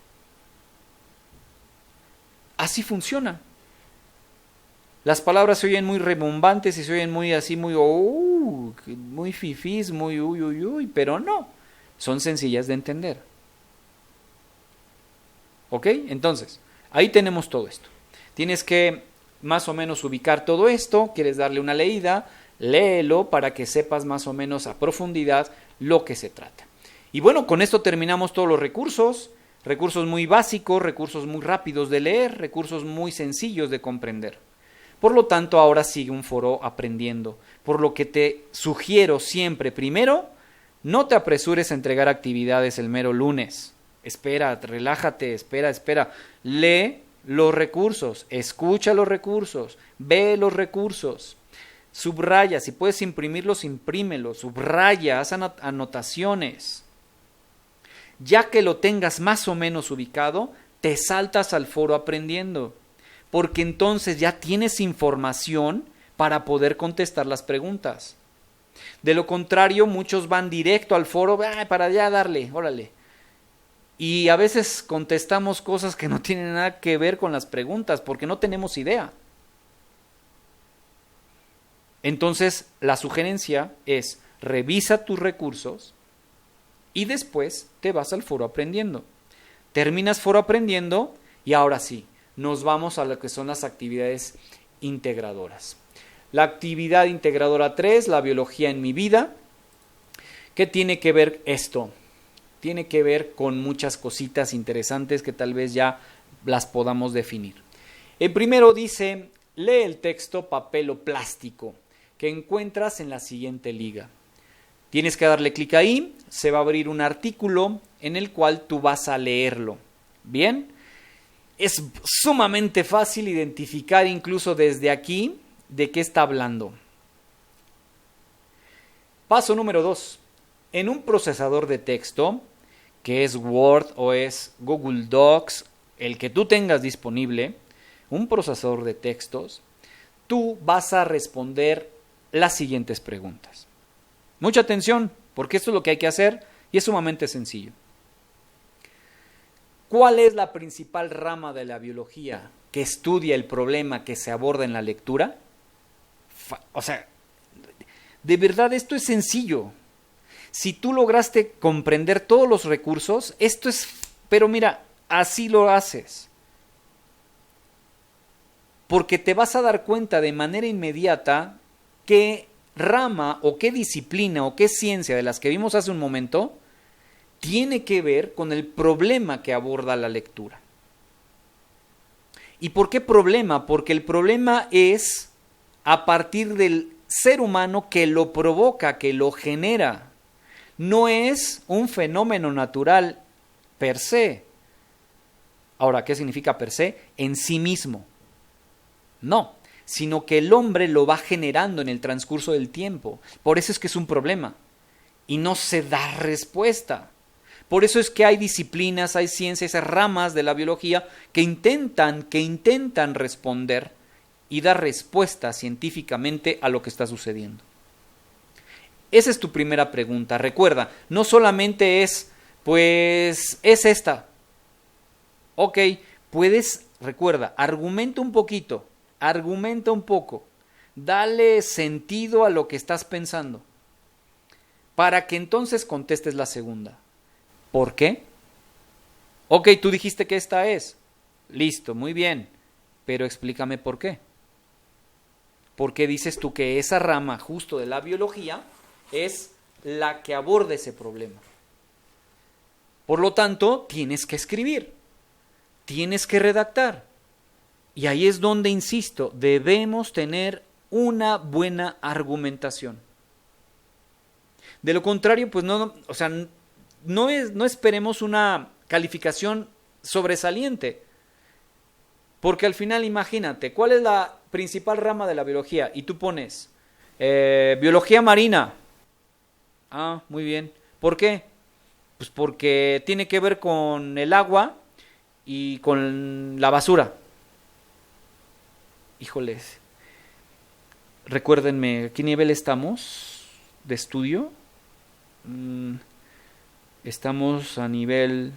Así funciona. Las palabras se oyen muy rebombantes y se oyen muy así, muy fifís, muy uy, pero no, son sencillas de entender. ¿Ok? Entonces, ahí tenemos todo esto. Tienes que más o menos ubicar todo esto, quieres darle una leída, léelo para que sepas más o menos a profundidad lo que se trata. Y bueno, con esto terminamos todos los recursos muy básicos, recursos muy rápidos de leer, recursos muy sencillos de comprender. Por lo tanto, ahora sigue un foro aprendiendo, por lo que te sugiero siempre, primero, no te apresures a entregar actividades el mero lunes. Espera, relájate, espera. Lee los recursos, escucha los recursos, ve los recursos. Subraya, si puedes imprimirlos, imprímelos, subraya, haz anotaciones. Ya que lo tengas más o menos ubicado, te saltas al foro aprendiendo, porque entonces ya tienes información para poder contestar las preguntas. De lo contrario, muchos van directo al foro, para ya darle, órale. Y a veces contestamos cosas que no tienen nada que ver con las preguntas, porque no tenemos idea. Entonces, la sugerencia es, revisa tus recursos y después te vas al foro aprendiendo. Terminas foro aprendiendo y ahora sí, nos vamos a lo que son las actividades integradoras. La actividad integradora 3, la biología en mi vida. ¿Qué tiene que ver esto? Tiene que ver con muchas cositas interesantes que tal vez ya las podamos definir. El primero dice, lee el texto papel o plástico que encuentras en la siguiente liga. Tienes que darle clic ahí, se va a abrir un artículo en el cual tú vas a leerlo. ¿Bien? Es sumamente fácil identificar incluso desde aquí de qué está hablando. Paso número 2. En un procesador de texto, que es Word o es Google Docs, el que tú tengas disponible, un procesador de textos, tú vas a responder las siguientes preguntas. Mucha atención, porque esto es lo que hay que hacer y es sumamente sencillo. ¿Cuál es la principal rama de la biología que estudia el problema que se aborda en la lectura? O sea, de verdad esto es sencillo. Si tú lograste comprender todos los recursos, esto es, pero mira, así lo haces. Porque te vas a dar cuenta de manera inmediata qué rama o qué disciplina o qué ciencia de las que vimos hace un momento tiene que ver con el problema que aborda la lectura. ¿Y por qué problema? Porque el problema es a partir del ser humano que lo provoca, que lo genera. No es un fenómeno natural per se. Ahora, ¿qué significa per se? En sí mismo. No, sino que el hombre lo va generando en el transcurso del tiempo. Por eso es que es un problema. Y no se da respuesta. Por eso es que hay disciplinas, hay ciencias, hay ramas de la biología que intentan responder y dar respuesta científicamente a lo que está sucediendo. Esa es tu primera pregunta. Recuerda, no solamente es, pues, es esta. Ok, recuerda, argumenta un poquito, argumenta un poco, dale sentido a lo que estás pensando, para que entonces contestes la segunda. ¿Por qué? Ok, tú dijiste que esta es. Listo, muy bien. Pero explícame por qué. ¿Por qué dices tú que esa rama justo de la biología es la que aborda ese problema? Por lo tanto, tienes que escribir, tienes que redactar. Y ahí es donde, insisto, debemos tener una buena argumentación. De lo contrario, pues no esperemos una calificación sobresaliente. Porque al final, imagínate, ¿cuál es la principal rama de la biología? Y tú pones biología marina. Ah, muy bien. ¿Por qué? Pues porque tiene que ver con el agua y con la basura. Híjoles. Recuérdenme, ¿a qué nivel estamos de estudio? Estamos a nivel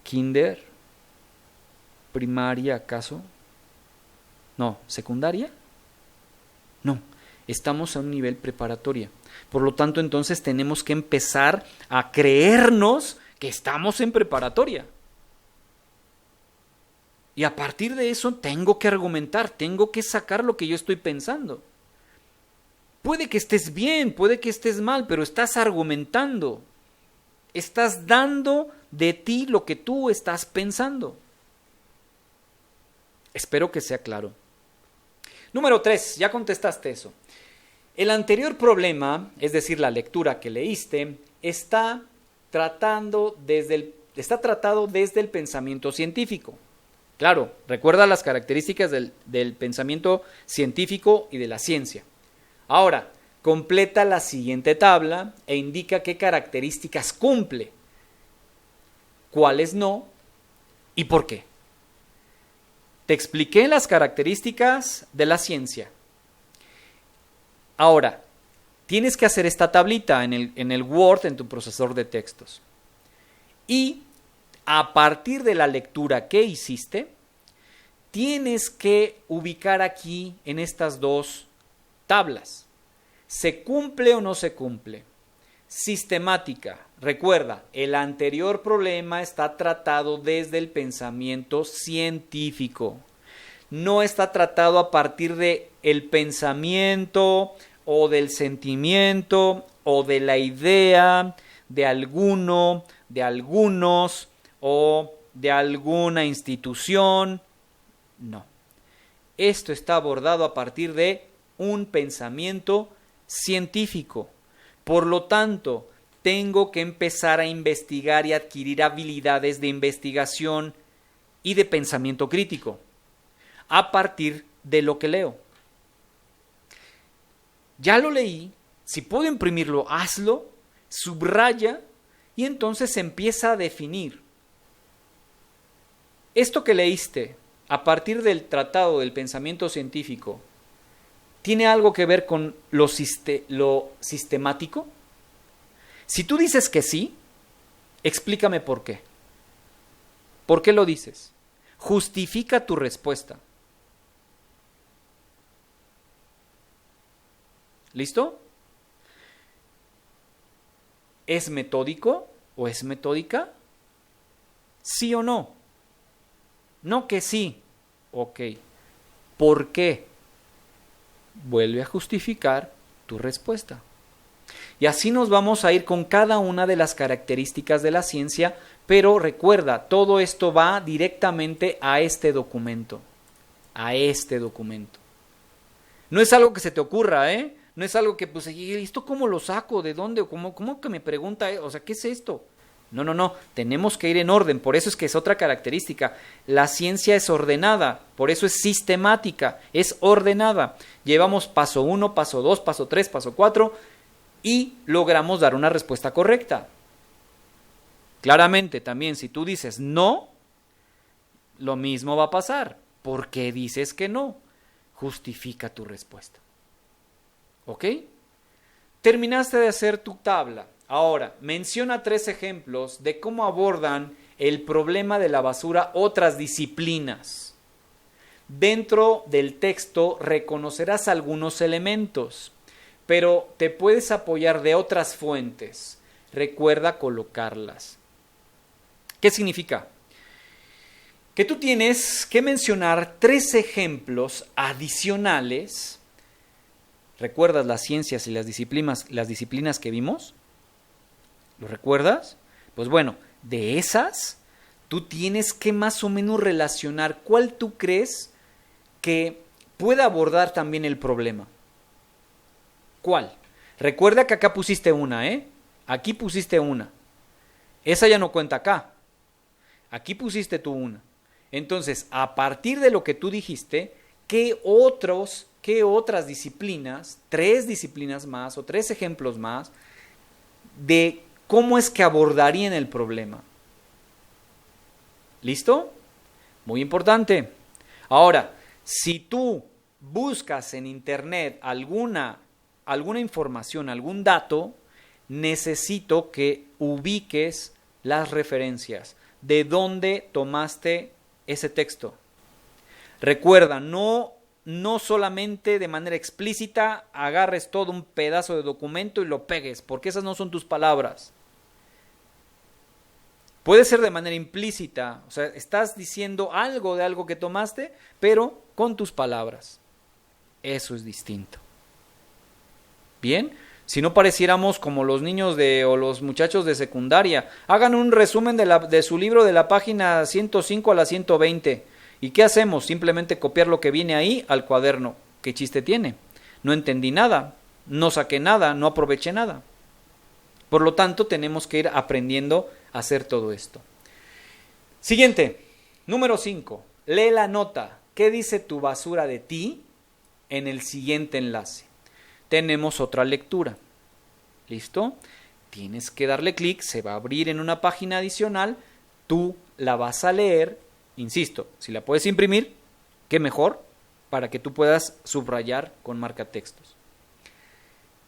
kinder, primaria, ¿acaso? No, ¿secundaria? No, estamos a un nivel preparatoria. Por lo tanto, entonces tenemos que empezar a creernos que estamos en preparatoria. Y a partir de eso tengo que argumentar, tengo que sacar lo que yo estoy pensando. Puede que estés bien, puede que estés mal, pero estás argumentando. Estás dando de ti lo que tú estás pensando. Espero que sea claro. Número 3, ya contestaste eso. El anterior problema, es decir, la lectura que leíste, está tratado desde el pensamiento científico. Claro, recuerda las características del pensamiento científico y de la ciencia. Ahora, completa la siguiente tabla e indica qué características cumple, cuáles no y por qué. Te expliqué las características de la ciencia. Ahora, tienes que hacer esta tablita en el Word, en tu procesador de textos. Y a partir de la lectura que hiciste, tienes que ubicar aquí en estas dos tablas. ¿Se cumple o no se cumple? Sistemática. Recuerda, el anterior problema está tratado desde el pensamiento científico. No está tratado a partir de el pensamiento o del sentimiento o de la idea de alguno, de algunos o de alguna institución. No. Esto está abordado a partir de un pensamiento científico. Por lo tanto, tengo que empezar a investigar y adquirir habilidades de investigación y de pensamiento crítico a partir de lo que leo. Ya lo leí, si puedo imprimirlo, hazlo, subraya y entonces empieza a definir. Esto que leíste a partir del tratado del pensamiento científico, ¿tiene algo que ver con lo sistemático? Si tú dices que sí, explícame por qué. ¿Por qué lo dices? Justifica tu respuesta. ¿Listo? ¿Es metódico o es metódica? ¿Sí o no? No que sí. Ok. ¿Por qué? Vuelve a justificar tu respuesta. Y así nos vamos a ir con cada una de las características de la ciencia, pero recuerda, todo esto va directamente a este documento. A este documento. No es algo que se te ocurra, ¿eh? No es algo que, pues, ¿esto cómo lo saco? ¿De dónde? ¿Cómo que me pregunta? O sea, ¿qué es esto? No. Tenemos que ir en orden. Por eso es que es otra característica. La ciencia es ordenada. Por eso es sistemática. Es ordenada. Llevamos paso 1, paso 2, paso 3, paso 4 y logramos dar una respuesta correcta. Claramente también, si tú dices no, lo mismo va a pasar. ¿Por qué dices que no? Justifica tu respuesta. ¿Ok? Terminaste de hacer tu tabla. Ahora, menciona 3 ejemplos de cómo abordan el problema de la basura otras disciplinas. Dentro del texto reconocerás algunos elementos, pero te puedes apoyar de otras fuentes. Recuerda colocarlas. ¿Qué significa? Que tú tienes que mencionar 3 ejemplos adicionales. ¿Recuerdas las ciencias y las disciplinas que vimos? ¿Lo recuerdas? Pues bueno, de esas, tú tienes que más o menos relacionar cuál tú crees que pueda abordar también el problema. ¿Cuál? Recuerda que acá pusiste una, ¿eh? Aquí pusiste una. Esa ya no cuenta acá. Aquí pusiste tú una. Entonces, a partir de lo que tú dijiste, ¿qué otras disciplinas, 3 disciplinas más o 3 ejemplos más de cómo es que abordarían el problema? ¿Listo? Muy importante. Ahora, si tú buscas en internet alguna información, algún dato, necesito que ubiques las referencias. ¿De dónde tomaste ese texto? Recuerda, no solamente de manera explícita agarres todo un pedazo de documento y lo pegues, porque esas no son tus palabras. Puede ser de manera implícita, o sea, estás diciendo algo de algo que tomaste, pero con tus palabras. Eso es distinto. ¿Bien? Si no pareciéramos como los niños o los muchachos de secundaria. Hagan un resumen de su libro de la página 105 a la 120. ¿Y qué hacemos? Simplemente copiar lo que viene ahí al cuaderno. ¿Qué chiste tiene? No entendí nada, no saqué nada, no aproveché nada. Por lo tanto, tenemos que ir aprendiendo a hacer todo esto. Siguiente, número 5. Lee la nota. ¿Qué dice tu basura de ti? En el siguiente enlace. Tenemos otra lectura. ¿Listo? Tienes que darle clic, se va a abrir en una página adicional, tú la vas a leer, insisto, si la puedes imprimir, qué mejor, para que tú puedas subrayar con marcatextos.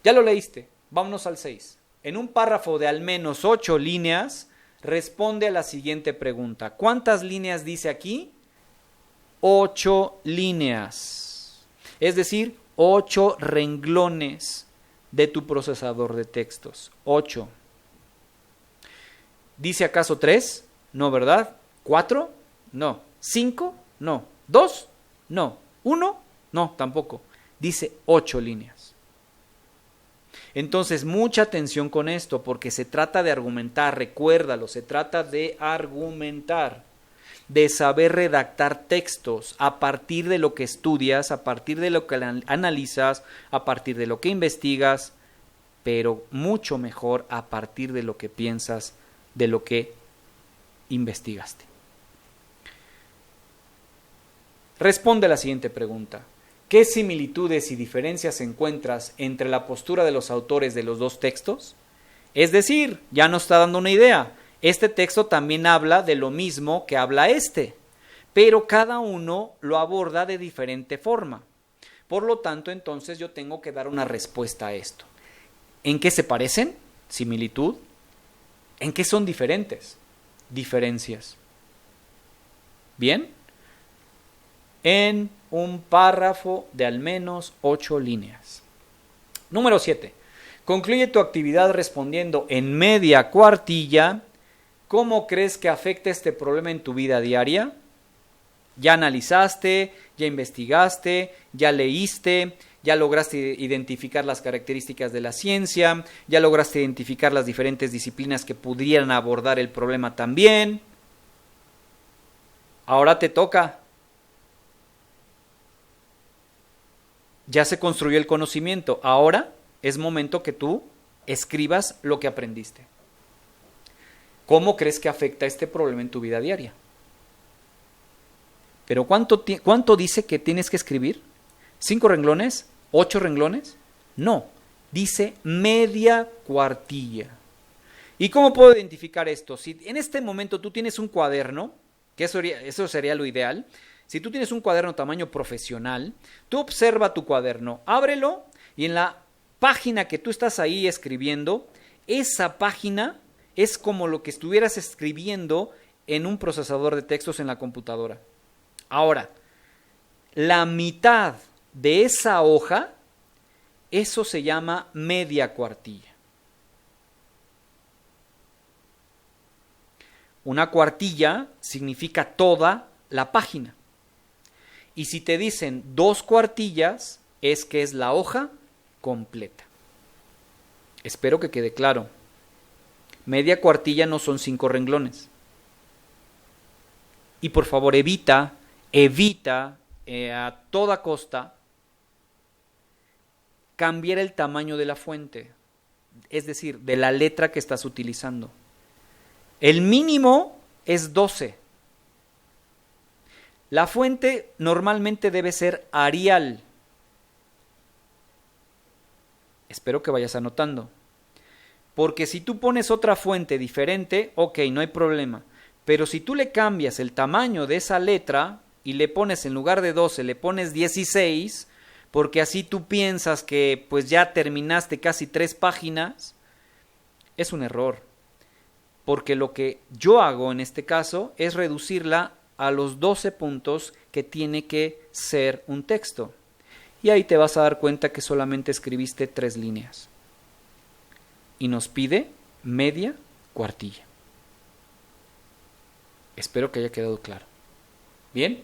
Ya lo leíste, vámonos al 6. En un párrafo de al menos 8 líneas, responde a la siguiente pregunta. ¿Cuántas líneas dice aquí? 8 líneas. Es decir, 8 renglones de tu procesador de textos. 8. ¿Dice acaso 3? No, ¿verdad? ¿4? No. ¿5? No. ¿2? No. ¿1? No, tampoco. Dice 8 líneas. Entonces, mucha atención con esto, porque se trata de argumentar, recuérdalo, se trata de argumentar, de saber redactar textos a partir de lo que estudias, a partir de lo que analizas, a partir de lo que investigas, pero mucho mejor a partir de lo que piensas, de lo que investigaste. Responde a la siguiente pregunta. ¿Qué similitudes y diferencias encuentras entre la postura de los autores de los 2 textos? Es decir, ya nos está dando una idea. Este texto también habla de lo mismo que habla este, pero cada uno lo aborda de diferente forma. Por lo tanto, entonces yo tengo que dar una respuesta a esto. ¿En qué se parecen? Similitud. ¿En qué son diferentes? Diferencias. ¿Bien? En un párrafo de al menos 8 líneas. Número 7. Concluye tu actividad respondiendo en media cuartilla. ¿Cómo crees que afecta este problema en tu vida diaria? Ya analizaste, ya investigaste, ya leíste, ya lograste identificar las características de la ciencia, ya lograste identificar las diferentes disciplinas que pudieran abordar el problema también. Ahora te toca. Ya se construyó el conocimiento. Ahora es momento que tú escribas lo que aprendiste. ¿Cómo crees que afecta este problema en tu vida diaria? Pero ¿cuánto dice que tienes que escribir? ¿5 renglones? ¿8 renglones? No, dice media cuartilla. ¿Y cómo puedo identificar esto? Si en este momento tú tienes un cuaderno, que eso sería lo ideal. Si tú tienes un cuaderno tamaño profesional, tú observa tu cuaderno, ábrelo y en la página que tú estás ahí escribiendo, esa página es como lo que estuvieras escribiendo en un procesador de textos en la computadora. Ahora, la mitad de esa hoja, eso se llama media cuartilla. Una cuartilla significa toda la página. Y si te dicen 2 cuartillas, es que es la hoja completa. Espero que quede claro. Media cuartilla no son 5 renglones. Y por favor, evita a toda costa cambiar el tamaño de la fuente, es decir, de la letra que estás utilizando. El mínimo es 12. La fuente normalmente debe ser Arial. Espero que vayas anotando. Porque si tú pones otra fuente diferente, ok, no hay problema. Pero si tú le cambias el tamaño de esa letra y le pones en lugar de 12, le pones 16, porque así tú piensas que pues ya terminaste casi 3 páginas, es un error. Porque lo que yo hago en este caso es reducirla a los 12 puntos que tiene que ser un texto. Y ahí te vas a dar cuenta que solamente escribiste 3 líneas. Y nos pide media cuartilla. Espero que haya quedado claro. ¿Bien?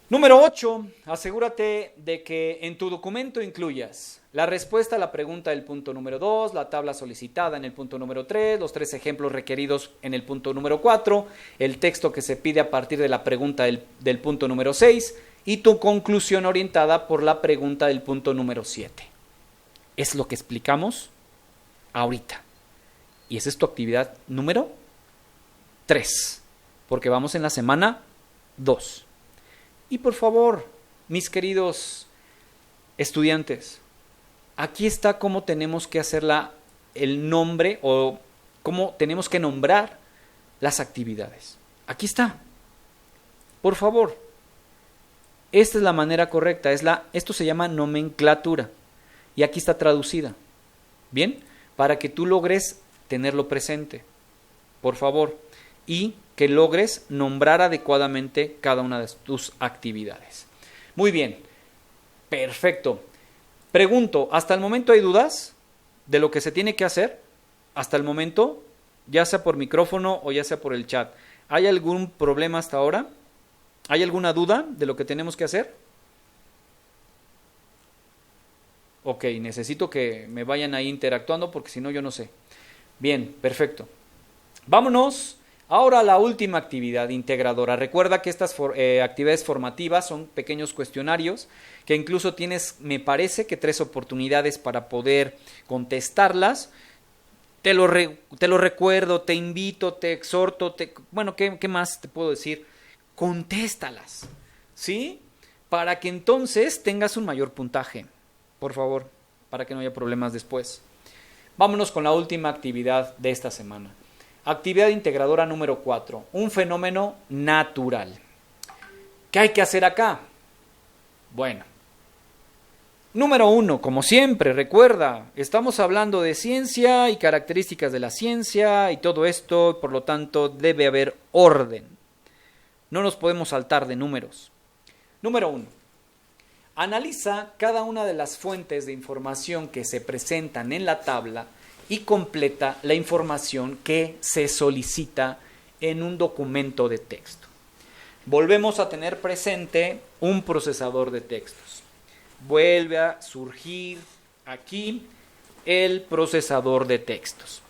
Número 8. Asegúrate de que en tu documento incluyas la respuesta a la pregunta del punto número 2, la tabla solicitada en el punto número 3, los 3 ejemplos requeridos en el punto número 4, el texto que se pide a partir de la pregunta del punto número 6 y tu conclusión orientada por la pregunta del punto número 7. Es lo que explicamos ahorita. Y esa es tu actividad número 3, porque vamos en la semana 2. Y por favor, mis queridos estudiantes, aquí está cómo tenemos que hacer el nombre o cómo tenemos que nombrar las actividades. Aquí está. Por favor, esta es la manera correcta. Esto se llama nomenclatura. Y aquí está traducida. ¿Bien? Para que tú logres tenerlo presente. Por favor. Y que logres nombrar adecuadamente cada una de tus actividades. Muy bien. Perfecto. Pregunto, ¿hasta el momento hay dudas de lo que se tiene que hacer? Hasta el momento, ya sea por micrófono o ya sea por el chat. ¿Hay algún problema hasta ahora? ¿Hay alguna duda de lo que tenemos que hacer? Ok, necesito que me vayan ahí interactuando porque si no yo no sé. Bien, perfecto. Vámonos ahora a la última actividad integradora. Recuerda que estas actividades formativas son pequeños cuestionarios que incluso tienes, me parece que 3 oportunidades para poder contestarlas. Te lo recuerdo, te invito, te exhorto, bueno, ¿qué más te puedo decir? Contéstalas, ¿sí? Para que entonces tengas un mayor puntaje, por favor, para que no haya problemas después. Vámonos con la última actividad de esta semana. Actividad integradora número 4, un fenómeno natural. ¿Qué hay que hacer acá? Bueno, número 1, como siempre, recuerda, estamos hablando de ciencia y características de la ciencia y todo esto, por lo tanto debe haber orden. No nos podemos saltar de números. Número 1. Analiza cada una de las fuentes de información que se presentan en la tabla y completa la información que se solicita en un documento de texto. Volvemos a tener presente un procesador de textos. Vuelve a surgir aquí el procesador de textos.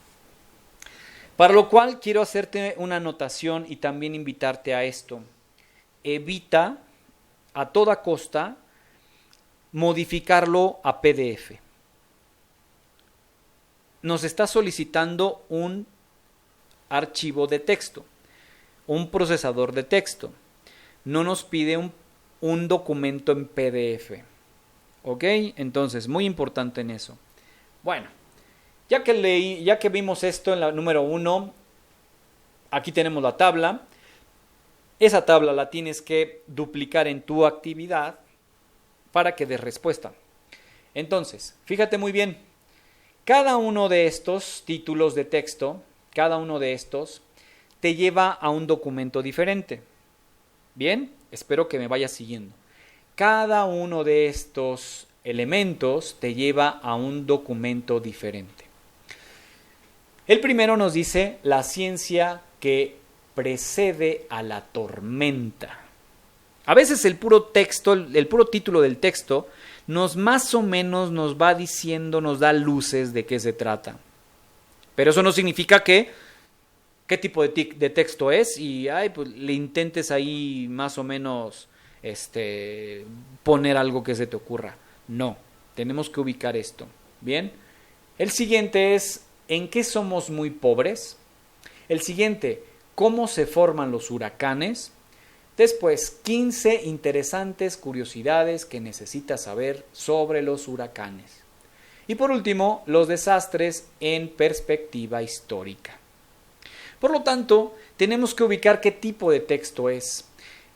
Para lo cual quiero hacerte una anotación y también invitarte a esto. Evita a toda costa modificarlo a PDF. Nos está solicitando un archivo de texto, un procesador de texto. No nos pide un documento en PDF. ¿Ok? Entonces, muy importante en eso. Bueno. Ya que vimos esto en la número 1, aquí tenemos la tabla. Esa tabla la tienes que duplicar en tu actividad para que des respuesta. Entonces, fíjate muy bien. Cada uno de estos títulos de texto, cada uno de estos, te lleva a un documento diferente. Bien, espero que me vayas siguiendo. Cada uno de estos elementos te lleva a un documento diferente. El primero nos dice la ciencia que precede a la tormenta. A veces el puro texto, el puro título del texto, nos más o menos nos va diciendo, nos da luces de qué se trata. Pero eso no significa que qué tipo de texto es y pues, le intentes ahí más o menos poner algo que se te ocurra. No, tenemos que ubicar esto. Bien, el siguiente es ¿en qué somos muy pobres? El siguiente, ¿cómo se forman los huracanes? Después, 15 interesantes curiosidades que necesitas saber sobre los huracanes. Y por último, los desastres en perspectiva histórica. Por lo tanto, tenemos que ubicar qué tipo de texto es.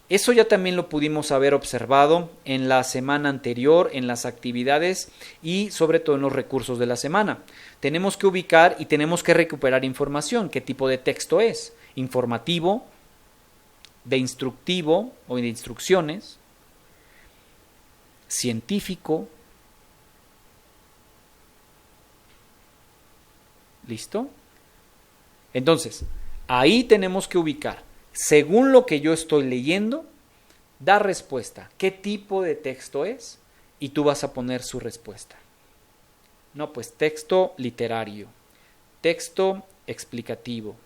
Eso ya también lo pudimos haber observado en la semana anterior, en las actividades y sobre todo en los recursos de la semana. Tenemos que ubicar y tenemos que recuperar información. ¿Qué tipo de texto es? Informativo, de instructivo o de instrucciones, científico. ¿Listo? Entonces, ahí tenemos que ubicar, según lo que yo estoy leyendo, da respuesta. ¿Qué tipo de texto es? Y tú vas a poner su respuesta. No, pues texto literario, texto explicativo,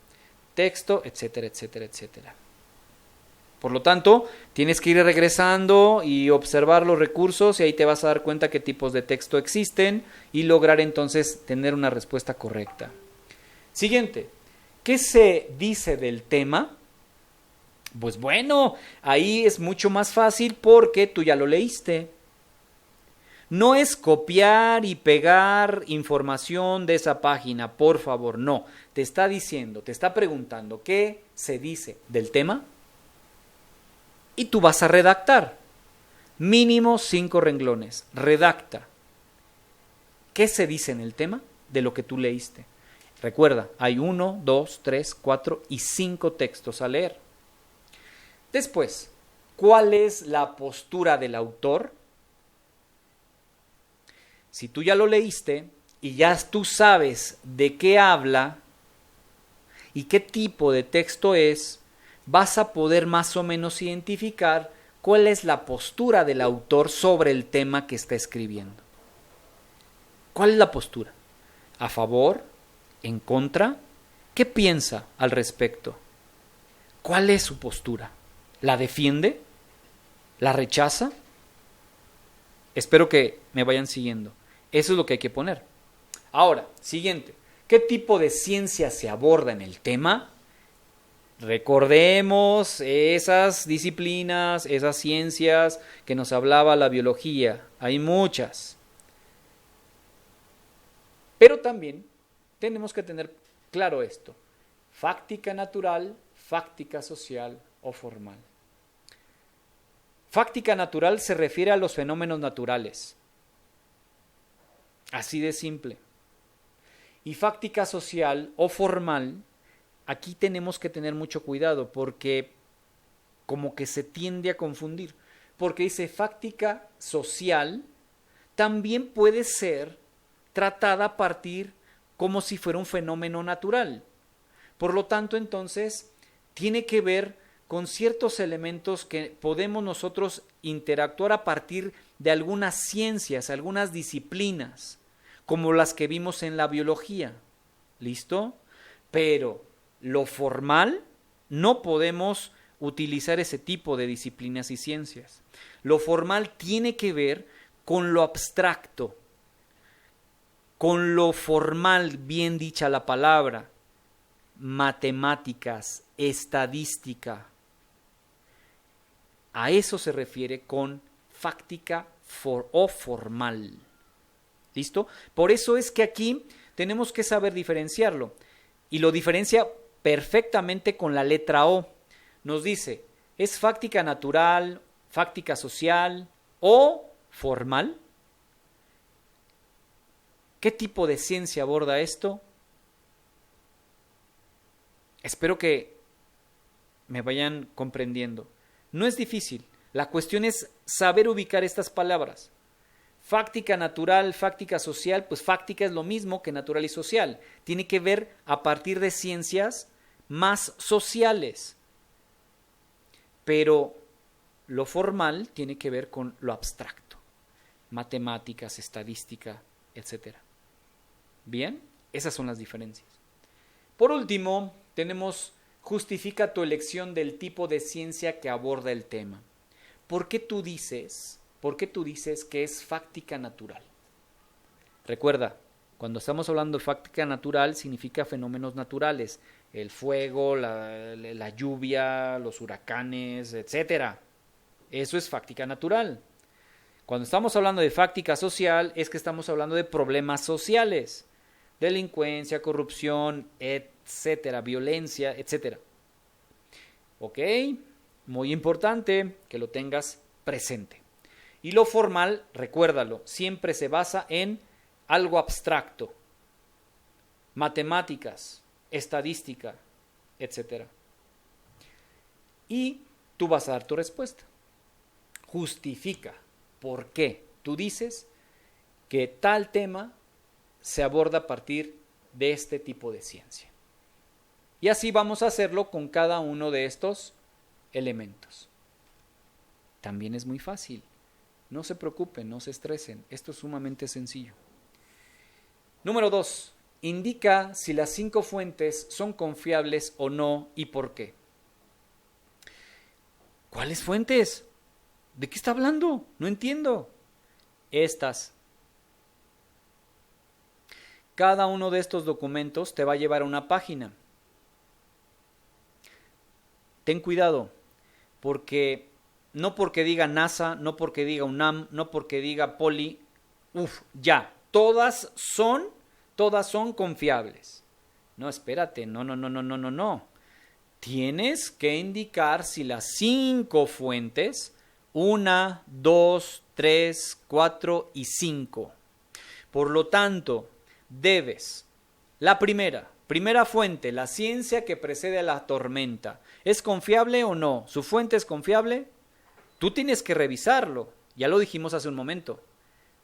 texto, etcétera, etcétera, etcétera. Por lo tanto, tienes que ir regresando y observar los recursos y ahí te vas a dar cuenta qué tipos de texto existen y lograr entonces tener una respuesta correcta. Siguiente, ¿qué se dice del tema? Pues bueno, ahí es mucho más fácil porque tú ya lo leíste. No es copiar y pegar información de esa página, por favor, no. Te está diciendo, te está preguntando qué se dice del tema y tú vas a redactar. Mínimo 5 renglones. Redacta. ¿Qué se dice en el tema de lo que tú leíste? Recuerda, hay 1, 2, 3, 4 y 5 textos a leer. Después, ¿cuál es la postura del autor? Si tú ya lo leíste y ya tú sabes de qué habla y qué tipo de texto es, vas a poder más o menos identificar cuál es la postura del autor sobre el tema que está escribiendo. ¿Cuál es la postura? ¿A favor? ¿En contra? ¿Qué piensa al respecto? ¿Cuál es su postura? ¿La defiende? ¿La rechaza? Espero que me vayan siguiendo. Eso es lo que hay que poner. Ahora, siguiente. ¿Qué tipo de ciencia se aborda en el tema? Recordemos esas disciplinas, esas ciencias que nos hablaba la biología. Hay muchas. Pero también tenemos que tener claro esto. Fáctica natural, fáctica social o formal. Fáctica natural se refiere a los fenómenos naturales. Así de simple. Y fáctica social o formal, aquí tenemos que tener mucho cuidado porque como que se tiende a confundir. Porque dice fáctica social, también puede ser tratada a partir como si fuera un fenómeno natural. Por lo tanto, entonces, tiene que ver con ciertos elementos que podemos nosotros interactuar a partir de algunas ciencias, algunas disciplinas, como las que vimos en la biología. ¿Listo? Pero lo formal no podemos utilizar ese tipo de disciplinas y ciencias. Lo formal tiene que ver con lo abstracto, con lo formal, bien dicha la palabra, matemáticas, estadística. A eso se refiere con fáctica o formal. ¿Listo? Por eso es que aquí tenemos que saber diferenciarlo. Y lo diferencia perfectamente con la letra O. Nos dice, ¿es fáctica natural, fáctica social o formal? ¿Qué tipo de ciencia aborda esto? Espero que me vayan comprendiendo. No es difícil. La cuestión es saber ubicar estas palabras. Fáctica natural, fáctica social, pues fáctica es lo mismo que natural y social. Tiene que ver a partir de ciencias más sociales. Pero lo formal tiene que ver con lo abstracto. Matemáticas, estadística, etc. Bien, esas son las diferencias. Por último, tenemos justifica tu elección del tipo de ciencia que aborda el tema. ¿Por qué tú dices que es fáctica natural? Recuerda, cuando estamos hablando de fáctica natural significa fenómenos naturales, el fuego, la lluvia, los huracanes, etc. Eso es fáctica natural. Cuando estamos hablando de fáctica social es que estamos hablando de problemas sociales, delincuencia, corrupción, etcétera, violencia, etcétera. ¿Ok? Muy importante que lo tengas presente. Y lo formal, recuérdalo, siempre se basa en algo abstracto, matemáticas, estadística, etcétera. Y tú vas a dar tu respuesta. Justifica por qué tú dices que tal tema se aborda a partir de este tipo de ciencia. Y así vamos a hacerlo con cada uno de estos elementos. También es muy fácil. No se preocupen, no se estresen. Esto es sumamente sencillo. Número 2. Indica si las 5 fuentes son confiables o no y por qué. ¿Cuáles fuentes? ¿De qué está hablando? No entiendo. Estas. Cada uno de estos documentos te va a llevar a una página. Ten cuidado, porque no porque diga NASA, no porque diga UNAM, no porque diga Poli, ya, todas son confiables. No, espérate, no. Tienes que indicar si las 5 fuentes, 1, 2, 3, 4 y 5. Por lo tanto, debes, la primera fuente, la ciencia que precede a la tormenta, ¿es confiable o no? ¿Su fuente es confiable? Tú tienes que revisarlo, ya lo dijimos hace un momento.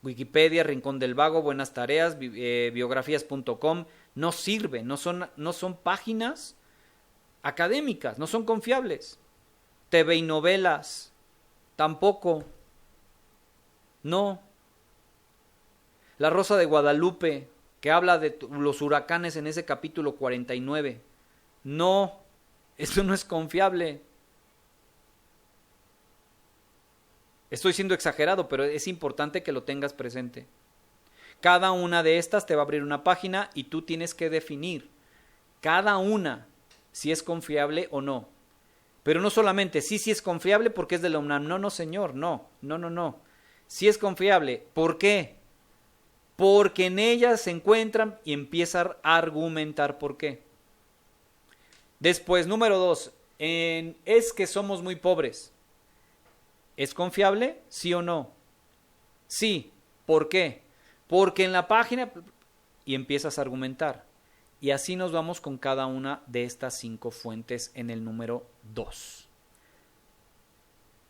Wikipedia, Rincón del Vago, Buenas Tareas, biografías.com, no sirven, no son páginas académicas, no son confiables. TV y novelas, tampoco. No. La Rosa de Guadalupe, que habla de los huracanes en ese capítulo 49. No, eso no es confiable. Estoy siendo exagerado, pero es importante que lo tengas presente. Cada una de estas te va a abrir una página y tú tienes que definir cada una si es confiable o no. Pero no solamente sí es confiable porque es de la UNAM. No, señor, no. Sí es confiable. ¿Por qué? Porque en ella se encuentran y empiezan a argumentar por qué. Después, número 2, es que somos muy pobres. ¿Es confiable? ¿Sí o no? Sí. ¿Por qué? Porque en la página y empiezas a argumentar. Y así nos vamos con cada una de estas 5 fuentes en el número 2.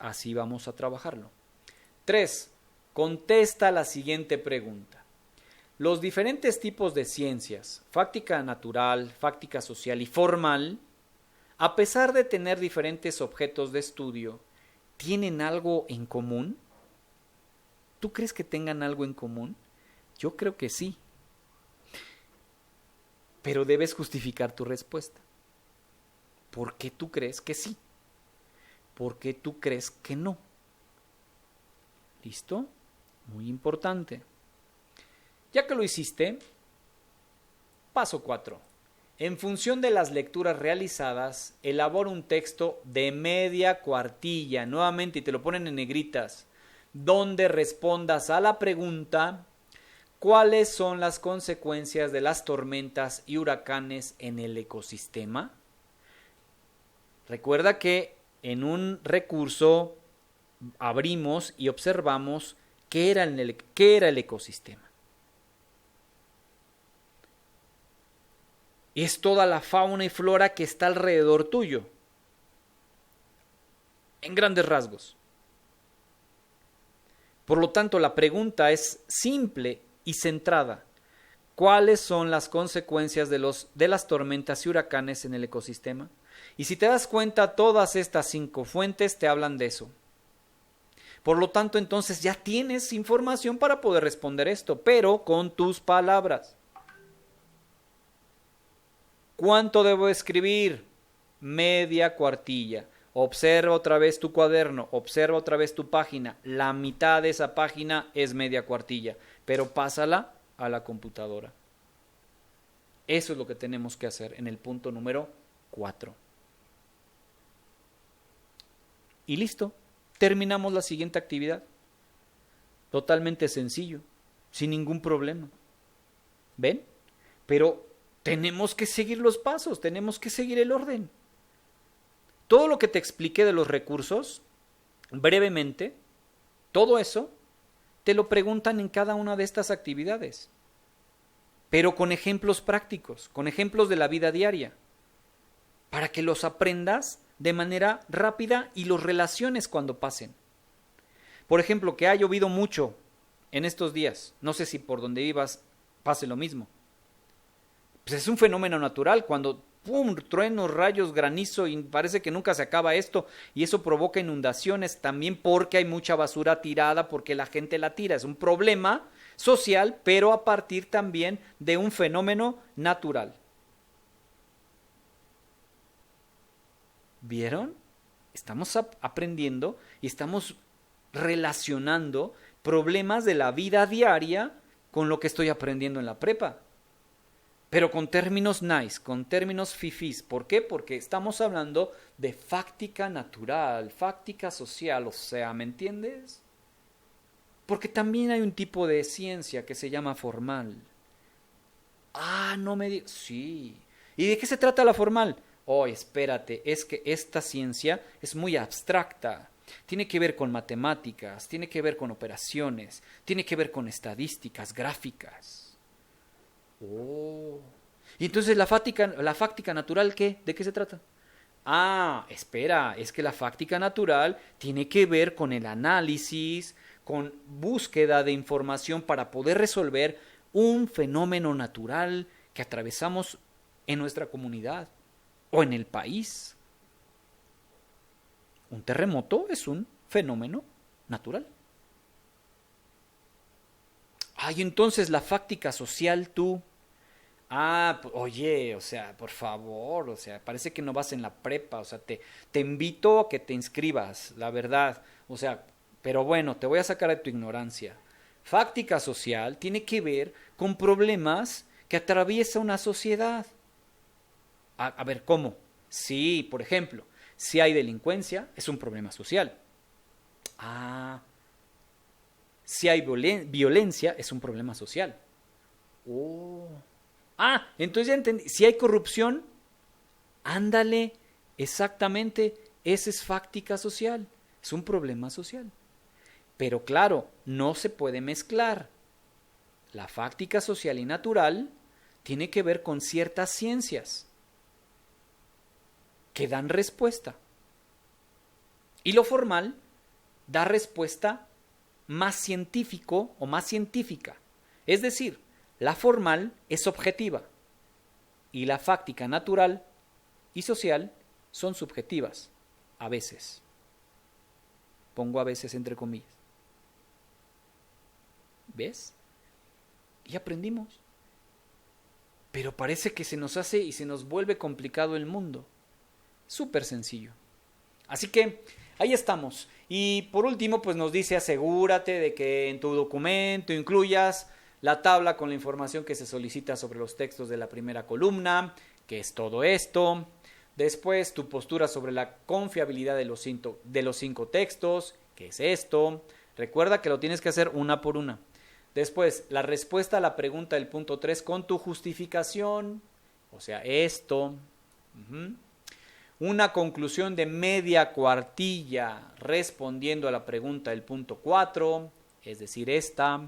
Así vamos a trabajarlo. 3. Contesta la siguiente pregunta. Los diferentes tipos de ciencias, fáctica natural, fáctica social y formal, a pesar de tener diferentes objetos de estudio, ¿tienen algo en común? ¿Tú crees que tengan algo en común? Yo creo que sí. Pero debes justificar tu respuesta. ¿Por qué tú crees que sí? ¿Por qué tú crees que no? ¿Listo? Muy importante. Ya que lo hiciste, paso 4. En función de las lecturas realizadas, elabora un texto de media cuartilla, nuevamente, y te lo ponen en negritas, donde respondas a la pregunta: ¿cuáles son las consecuencias de las tormentas y huracanes en el ecosistema? Recuerda que en un recurso abrimos y observamos qué era el ecosistema. Es toda la fauna y flora que está alrededor tuyo, en grandes rasgos. Por lo tanto, la pregunta es simple y centrada. ¿Cuáles son las consecuencias de las tormentas y huracanes en el ecosistema? Y si te das cuenta, todas estas 5 fuentes te hablan de eso. Por lo tanto, entonces ya tienes información para poder responder esto, pero con tus palabras. ¿Cuánto debo escribir? Media cuartilla. Observa otra vez tu cuaderno, observa otra vez tu página. La mitad de esa página es media cuartilla, pero pásala a la computadora. Eso es lo que tenemos que hacer en el punto número 4. Y listo, terminamos la siguiente actividad. Totalmente sencillo, sin ningún problema. ¿Ven? Pero tenemos que seguir los pasos, tenemos que seguir el orden. Todo lo que te expliqué de los recursos, brevemente, todo eso, te lo preguntan en cada una de estas actividades. Pero con ejemplos prácticos, con ejemplos de la vida diaria, para que los aprendas de manera rápida y los relaciones cuando pasen. Por ejemplo, que ha llovido mucho en estos días, no sé si por donde vivas pase lo mismo. Pues es un fenómeno natural, cuando ¡pum!, truenos, rayos, granizo, y parece que nunca se acaba esto, y eso provoca inundaciones también porque hay mucha basura tirada, porque la gente la tira. Es un problema social, pero a partir también de un fenómeno natural. ¿Vieron? Estamos aprendiendo y estamos relacionando problemas de la vida diaria con lo que estoy aprendiendo en la prepa. Pero con términos nice, con términos fifís. ¿Por qué? Porque estamos hablando de fáctica natural, fáctica social, o sea, ¿me entiendes? Porque también hay un tipo de ciencia que se llama formal. Ah, no me digas. Sí. ¿Y de qué se trata la formal? Oh, espérate, es que esta ciencia es muy abstracta. Tiene que ver con matemáticas, tiene que ver con operaciones, tiene que ver con estadísticas, gráficas. Oh. Y entonces la fáctica natural, ¿qué? ¿De qué se trata? Ah, espera, es que la fáctica natural tiene que ver con el análisis, con búsqueda de información para poder resolver un fenómeno natural que atravesamos en nuestra comunidad o en el país. Un terremoto es un fenómeno natural. Ay, entonces la fáctica social, tú. Ah, oye, o sea, por favor, o sea, parece que no vas en la prepa, o sea, te invito a que te inscribas, la verdad, o sea, pero bueno, te voy a sacar de tu ignorancia. Fáctica social tiene que ver con problemas que atraviesa una sociedad. A ver, ¿cómo? Sí, por ejemplo, si hay delincuencia, es un problema social. Ah, si hay violencia, es un problema social. Oh. Ah, entonces ya entendí. Si hay corrupción, ándale, exactamente, esa es fáctica social. Es un problema social. Pero claro, no se puede mezclar. La fáctica social y natural tiene que ver con ciertas ciencias que dan respuesta. Y lo formal da respuesta más científico o más científica. Es decir, la formal es objetiva y la fáctica natural y social son subjetivas, a veces. Pongo a veces entre comillas. ¿Ves? Y aprendimos. Pero parece que se nos hace y se nos vuelve complicado el mundo. Súper sencillo. Así que ahí estamos. Y por último, pues nos dice, asegúrate de que en tu documento incluyas la tabla con la información que se solicita sobre los textos de la primera columna, que es todo esto. Después, tu postura sobre la confiabilidad de los 5 textos, que es esto. Recuerda que lo tienes que hacer una por una. Después, la respuesta a la pregunta del punto 3 con tu justificación, o sea, esto. Una conclusión de media cuartilla respondiendo a la pregunta del punto 4, es decir, esta.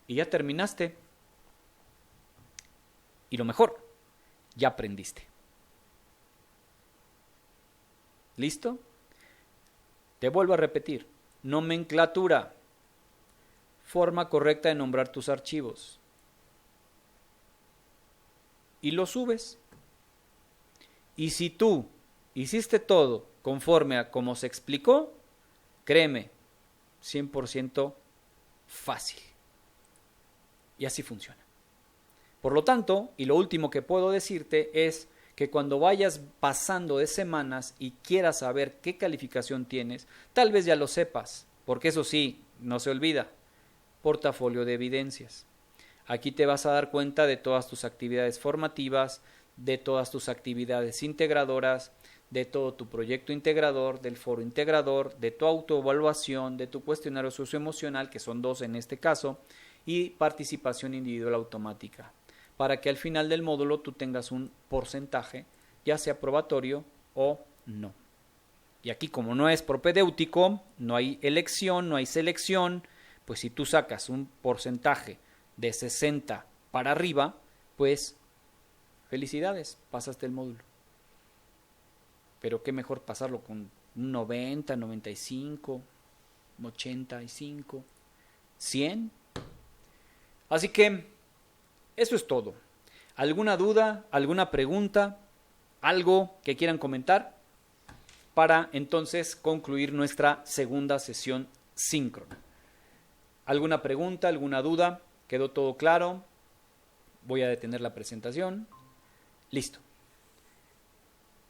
Y ya terminaste. Y lo mejor, ya aprendiste. ¿Listo? Te vuelvo a repetir. Nomenclatura. Forma correcta de nombrar tus archivos. Y lo subes. Y si tú hiciste todo conforme a como se explicó, créeme, 100% fácil. Y así funciona. Por lo tanto, y lo último que puedo decirte es que cuando vayas pasando de semanas y quieras saber qué calificación tienes, tal vez ya lo sepas, porque eso sí, no se olvida, portafolio de evidencias. Aquí te vas a dar cuenta de todas tus actividades formativas, de todas tus actividades integradoras, de todo tu proyecto integrador, del foro integrador, de tu autoevaluación, de tu cuestionario socioemocional, que son 2 en este caso, y participación individual automática, para que al final del módulo tú tengas un porcentaje, ya sea probatorio o no. Y aquí, como no es propedéutico, no hay elección, no hay selección, pues si tú sacas un porcentaje de 60 para arriba, pues felicidades, pasaste el módulo. Pero qué mejor pasarlo con un 90, 95, 85, 100. Así que eso es todo. ¿Alguna duda, alguna pregunta, algo que quieran comentar? Para entonces concluir nuestra segunda sesión síncrona. ¿Alguna pregunta, alguna duda? ¿Quedó todo claro? Voy a detener la presentación. Listo.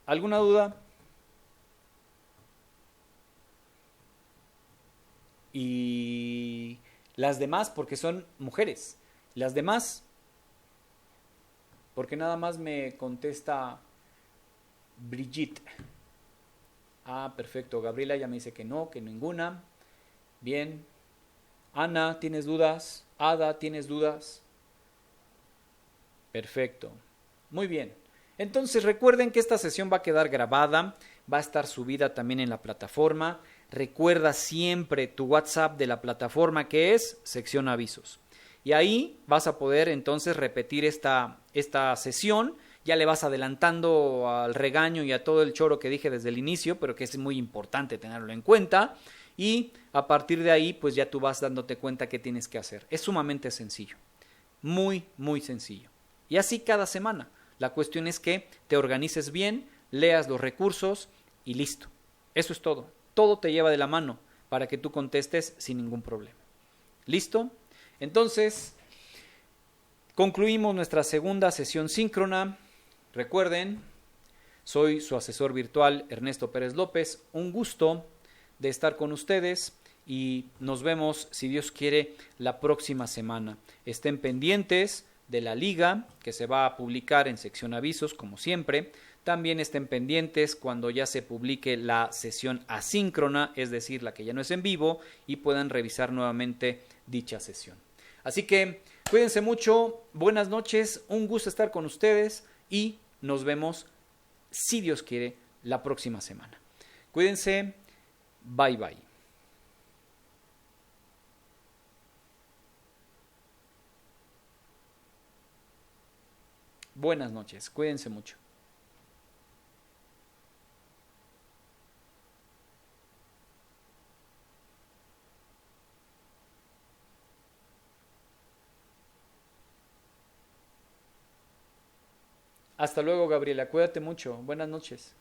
¿Alguna duda? Y las demás, porque son mujeres. Las demás, porque nada más me contesta Brigitte. Ah, perfecto. Gabriela ya me dice que no, que ninguna. Bien. Ana, ¿tienes dudas? Ada, ¿tienes dudas? Perfecto. Muy bien. Entonces recuerden que esta sesión va a quedar grabada, va a estar subida también en la plataforma. Recuerda siempre tu WhatsApp de la plataforma, que es sección avisos. Y ahí vas a poder entonces repetir esta sesión. Ya le vas adelantando al regaño y a todo el choro que dije desde el inicio, pero que es muy importante tenerlo en cuenta. Y a partir de ahí, pues ya tú vas dándote cuenta qué tienes que hacer. Es sumamente sencillo. Muy, muy sencillo. Y así cada semana. La cuestión es que te organices bien, leas los recursos y listo. Eso es todo. Todo te lleva de la mano para que tú contestes sin ningún problema. ¿Listo? Entonces, concluimos nuestra segunda sesión síncrona. Recuerden, soy su asesor virtual Ernesto Pérez López. Un gusto de estar con ustedes y nos vemos, si Dios quiere, la próxima semana. Estén pendientes de la liga que se va a publicar en sección avisos, como siempre. También estén pendientes cuando ya se publique la sesión asíncrona, es decir, la que ya no es en vivo, y puedan revisar nuevamente dicha sesión. Así que cuídense mucho, buenas noches, un gusto estar con ustedes y nos vemos, si Dios quiere, la próxima semana. Cuídense, bye bye. Buenas noches, cuídense mucho. Hasta luego, Gabriela, cuídate mucho, buenas noches.